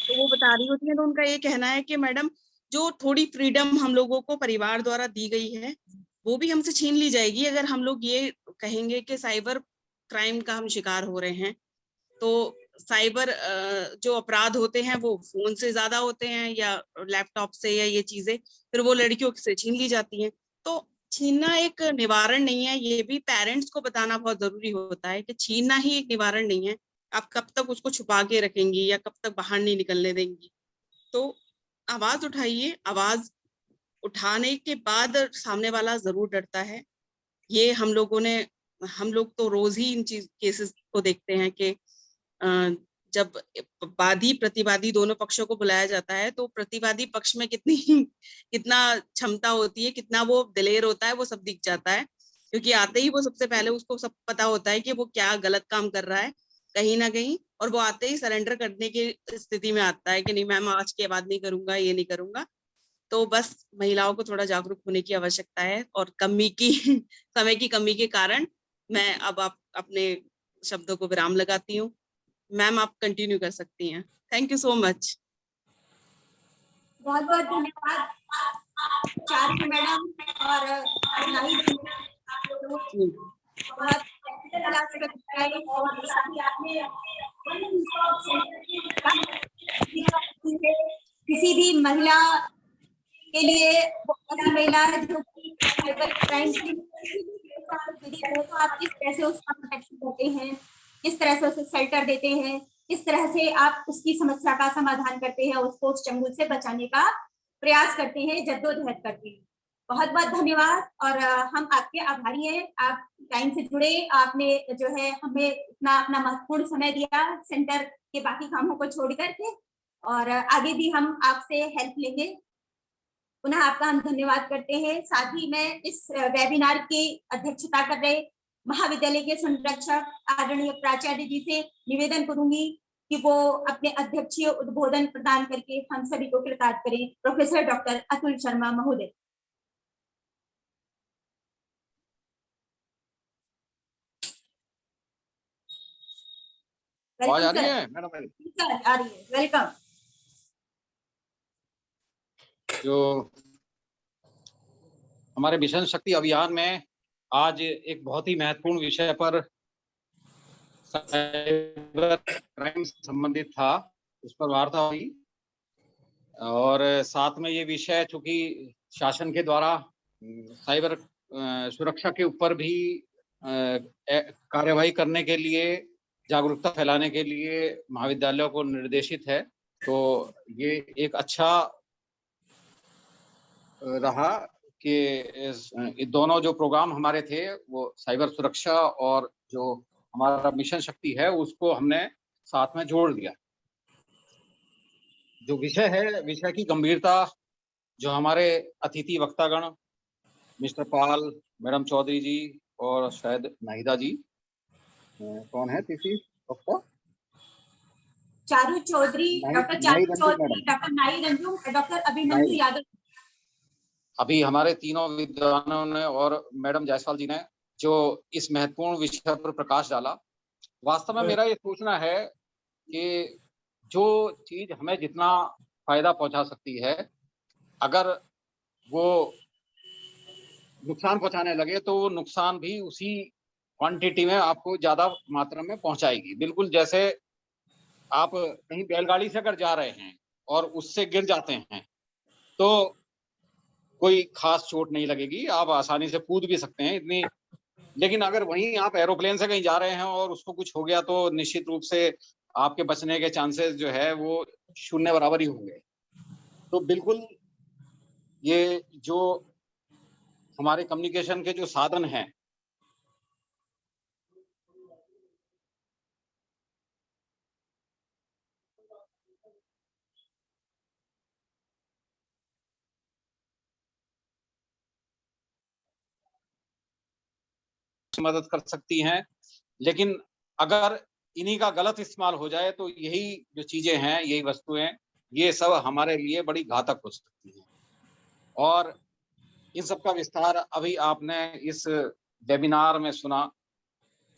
तो वो बता रही होती हैं, तो उनका ये कहना है कि मैडम जो थोड़ी फ्रीडम हम लोगों को परिवार द्वारा दी गई है वो भी हमसे छीन ली जाएगी अगर हम लोग ये कहेंगे कि साइबर क्राइम का हम शिकार हो रहे हैं। तो साइबर जो अपराध होते हैं वो फोन से ज्यादा होते हैं या लैपटॉप से, या ये चीजें फिर वो लड़कियों से छीन ली जाती हैं। तो छीनना एक निवारण नहीं है, ये भी पेरेंट्स को बताना बहुत जरूरी होता है कि छीनना ही एक निवारण नहीं है। आप कब तक उसको छुपा के रखेंगी या कब तक बाहर नहीं निकलने देंगी। तो आवाज उठाइए, आवाज उठाने के बाद सामने वाला जरूर डरता है। ये हम लोग तो रोज ही इन केसेस को देखते हैं कि जब वादी प्रतिवादी दोनों पक्षों को बुलाया जाता है तो प्रतिवादी पक्ष में कितना क्षमता होती है, कितना वो दिलेर होता है, वो सब दिख जाता है, क्योंकि आते ही वो सबसे पहले उसको सब पता होता है कि वो क्या गलत काम कर रहा है कहीं ना कहीं, और वो आते ही सरेंडर करने की स्थिति में आता है कि नहीं मैम आज के बाद नहीं करूंगा, ये नहीं करूंगा। तो बस महिलाओं को थोड़ा जागरूक होने की आवश्यकता है, और समय की कमी के कारण मैं अब अपने शब्दों को विराम लगाती हूँ। मैम आप कंटिन्यू कर सकती हैं। Thank you so much. बहुत बहुत धन्यवाद चारू मैडम और बहुत किसी भी महिला के लिए, ऐसी महिला जो साइबर क्राइम तो आप किस तरह से उसका प्रोटेक्शन करते हैं, किस तरह से उसे शेल्टर देते हैं, किस तरह से आप उसकी समस्या का समाधान करते हैं, उसको उस चंगुल से बचाने का प्रयास करते हैं, जद्दोजहद करते हैं। बहुत बहुत धन्यवाद, और हम आपके आभारी हैं। आप टाइम से जुड़े, आपने जो है हमें इतना अपना महत्वपूर्ण समय दिया सेंटर के बाकी कामों को छोड़ करके, और आगे भी हम आपसे हेल्प लेंगे। पुनः आपका हम धन्यवाद करते हैं। साथ ही मैं इस वेबिनार की अध्यक्षता कर रहे महाविद्यालय के संरक्षक आदरणीय प्राचार्य जी से निवेदन करूंगी कि वो अपने अध्यक्षीय उद्बोधन प्रदान करके हम सभी को कृतार्थ करें। प्रोफेसर डॉक्टर अतुल शर्मा महोदय। आवाज आ रही है मैडम? सर आ रही है, वेलकम। जो हमारे मिशन शक्ति अभियान में आज एक बहुत ही महत्वपूर्ण विषय पर साइबर क्राइम संबंधित था, उस पर वार्ता हुई और साथ में ये विषय चूंकि शासन के द्वारा साइबर सुरक्षा के ऊपर भी कार्यवाही करने के लिए, जागरूकता फैलाने के लिए महाविद्यालयों को निर्देशित है, तो ये एक अच्छा रहा कि दोनों जो प्रोग्राम हमारे थे वो साइबर सुरक्षा और जो हमारा मिशन शक्ति है उसको हमने साथ में जोड़ दिया। जो विषय है, विषय की गंभीरता जो हमारे अतिथि वक्तागण मिस्टर पाल, मैडम चौधरी जी और शायद नाहिदा जी, कौन है तीसरी वक्ता? चारू चौधरी, डॉक्टर चारू चौधरी, डॉक्टर नाई रंजू, डॉक्टर अभिमन्यु यादव। अभी हमारे तीनों विद्वानों ने और मैडम जायसवाल जी ने जो इस महत्वपूर्ण विषय पर प्रकाश डाला। वास्तव में मेरा ये सोचना है कि जो चीज हमें जितना फायदा पहुंचा सकती है, अगर वो नुकसान पहुंचाने लगे तो वो नुकसान भी उसी क्वांटिटी में आपको ज्यादा मात्रा में पहुंचाएगी। बिल्कुल जैसे आप कहीं बैलगाड़ी से अगर जा रहे हैं और उससे गिर जाते हैं तो कोई खास चोट नहीं लगेगी, आप आसानी से कूद भी सकते हैं इतनी, लेकिन अगर वहीं आप एरोप्लेन से कहीं जा रहे हैं और उसको कुछ हो गया तो निश्चित रूप से आपके बचने के चांसेस जो है वो शून्य बराबर ही होंगे। तो बिल्कुल ये जो हमारे कम्युनिकेशन के जो साधन हैं, मदद कर सकती हैं, लेकिन अगर इन्हीं का गलत इस्तेमाल हो जाए तो यही जो चीजें हैं, यही वस्तुएं, ये सब हमारे लिए बड़ी घातक हो सकती हैं। और इन सब का विस्तार अभी आपने इस वेबिनार में सुना,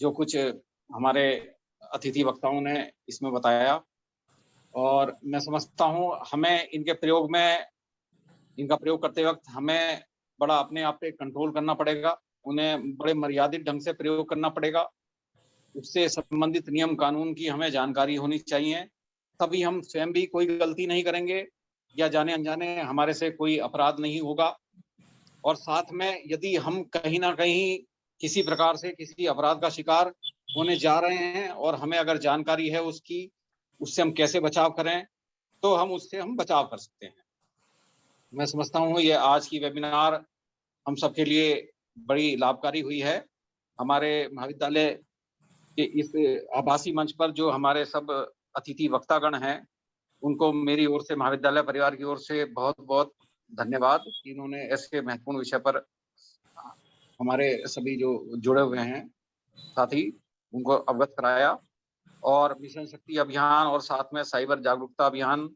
जो कुछ हमारे अतिथि वक्ताओं ने इसमें बताया, और मैं समझता हूँ हमें इनके प्रयोग में, इनका प्रयोग करते वक्त हमें बड़ा अपने आप पे कंट्रोल करना पड़ेगा, उन्हें बड़े मर्यादित ढंग से प्रयोग करना पड़ेगा। उससे संबंधित नियम कानून की हमें जानकारी होनी चाहिए, तभी हम स्वयं भी कोई गलती नहीं करेंगे या जाने अनजाने हमारे से कोई अपराध नहीं होगा। और साथ में यदि हम कहीं ना कहीं किसी प्रकार से किसी अपराध का शिकार होने जा रहे हैं और हमें अगर जानकारी है उसकी, उससे हम कैसे बचाव करें, तो हम उससे बचाव कर सकते हैं। मैं समझता हूँ ये आज की वेबिनार हम सबके लिए बड़ी लाभकारी हुई है। हमारे महाविद्यालय के इस आभासी मंच पर जो हमारे सब अतिथि वक्तागण हैं, उनको मेरी ओर से, महाविद्यालय परिवार की ओर से बहुत बहुत धन्यवाद कि इन्होंने ऐसे महत्वपूर्ण विषय पर हमारे सभी जो जुड़े हुए हैं साथी, उनको अवगत कराया। और मिशन शक्ति अभियान और साथ में साइबर जागरूकता अभियान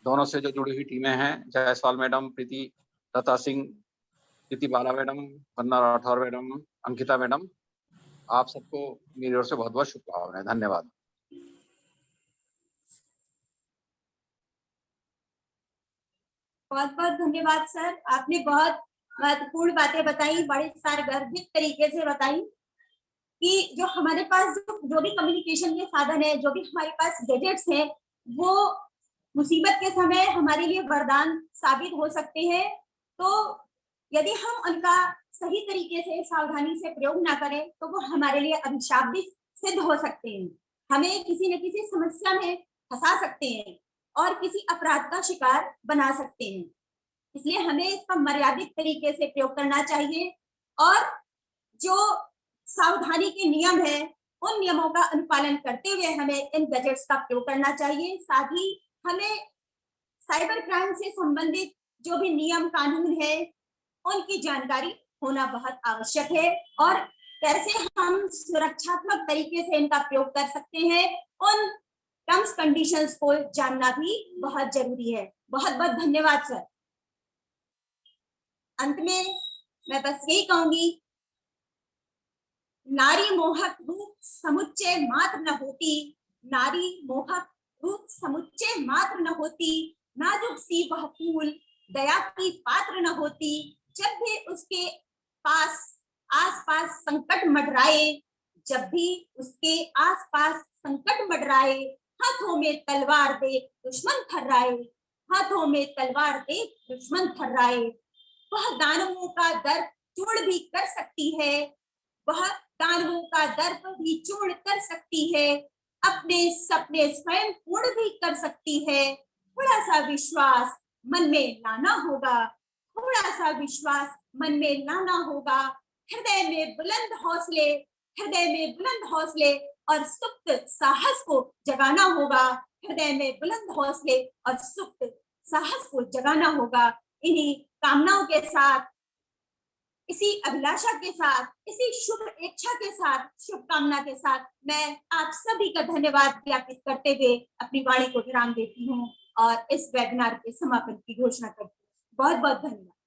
दोनों से जो जुड़ी हुई टीमें हैं, जायसवाल मैडम, प्रीति लता सिंह, प्रीति बाला मैडम, वंदना राठौर मैडम, अंकिता मैडम, आप सबको मेरी ओर से बहुत बहुत शुभकामनाएं। धन्यवाद। बहुत बहुत धन्यवाद सर, आपने बहुत महत्वपूर्ण बातें बताई, बड़े सारगर्भित तरीके से बताई कि जो हमारे पास जो भी कम्युनिकेशन के साधन है, जो भी हमारे पास गैजेट्स हैं, वो मुसीबत के समय हमारे लिए वरदान साबित हो सकते हैं। तो यदि हम उनका सही तरीके से, सावधानी से प्रयोग ना करें तो वो हमारे लिए अभिशाप भी सिद्ध हो सकते हैं, हमें किसी न किसी समस्या में फंसा सकते हैं और किसी अपराध का शिकार बना सकते हैं। इसलिए हमें इसका मर्यादित तरीके से प्रयोग करना चाहिए और जो सावधानी के नियम है, उन नियमों का अनुपालन करते हुए हमें इन गैजेट्स का प्रयोग करना चाहिए। साथ ही हमें साइबर क्राइम से संबंधित जो भी नियम कानून है, उनकी जानकारी होना बहुत आवश्यक है और कैसे हम सुरक्षात्मक तरीके से इनका प्रयोग कर सकते हैं, उन टर्म्स कंडीशंस को जानना भी बहुत जरूरी है। बहुत बहुत धन्यवाद सर। अंत में मैं बस यही कहूंगी, नारी मोहक रूप समुच्चय मात्र न होती, नारी मोहक रूप समुच्चय मात्र न होती, नाजुक सी वह फूल दया की पात्र न होती, जब भी उसके पास आसपास संकट मंडराए, जब भी उसके आसपास संकट मंडराए, हाथों में तलवार दे दुश्मन थर्राए, हाथों में तलवार दे दुश्मन थर्राए। वह दानवों का दर्प चूर्ण भी कर सकती है, वह दानवों का दर्प भी चूर्ण कर सकती है, अपने सपने स्वयं पूर्ण भी कर सकती है। थोड़ा सा विश्वास मन में लाना होगा, थोड़ा सा विश्वास मन में लाना होगा। हृदय में बुलंद हौसले, हृदय में बुलंद हौसले और सुप्त साहस को जगाना होगा, हृदय में बुलंद हौसले और सुप्त साहस को जगाना होगा। इन्हीं कामनाओं के साथ, इसी अभिलाषा के साथ, इसी शुभ इच्छा के साथ, शुभकामना के साथ मैं आप सभी का धन्यवाद ज्ञापित करते हुए अपनी वाणी को विराम देती हूँ और इस वेबिनार के समापन की घोषणा करती हूँ। बहुत बहुत धन्यवाद।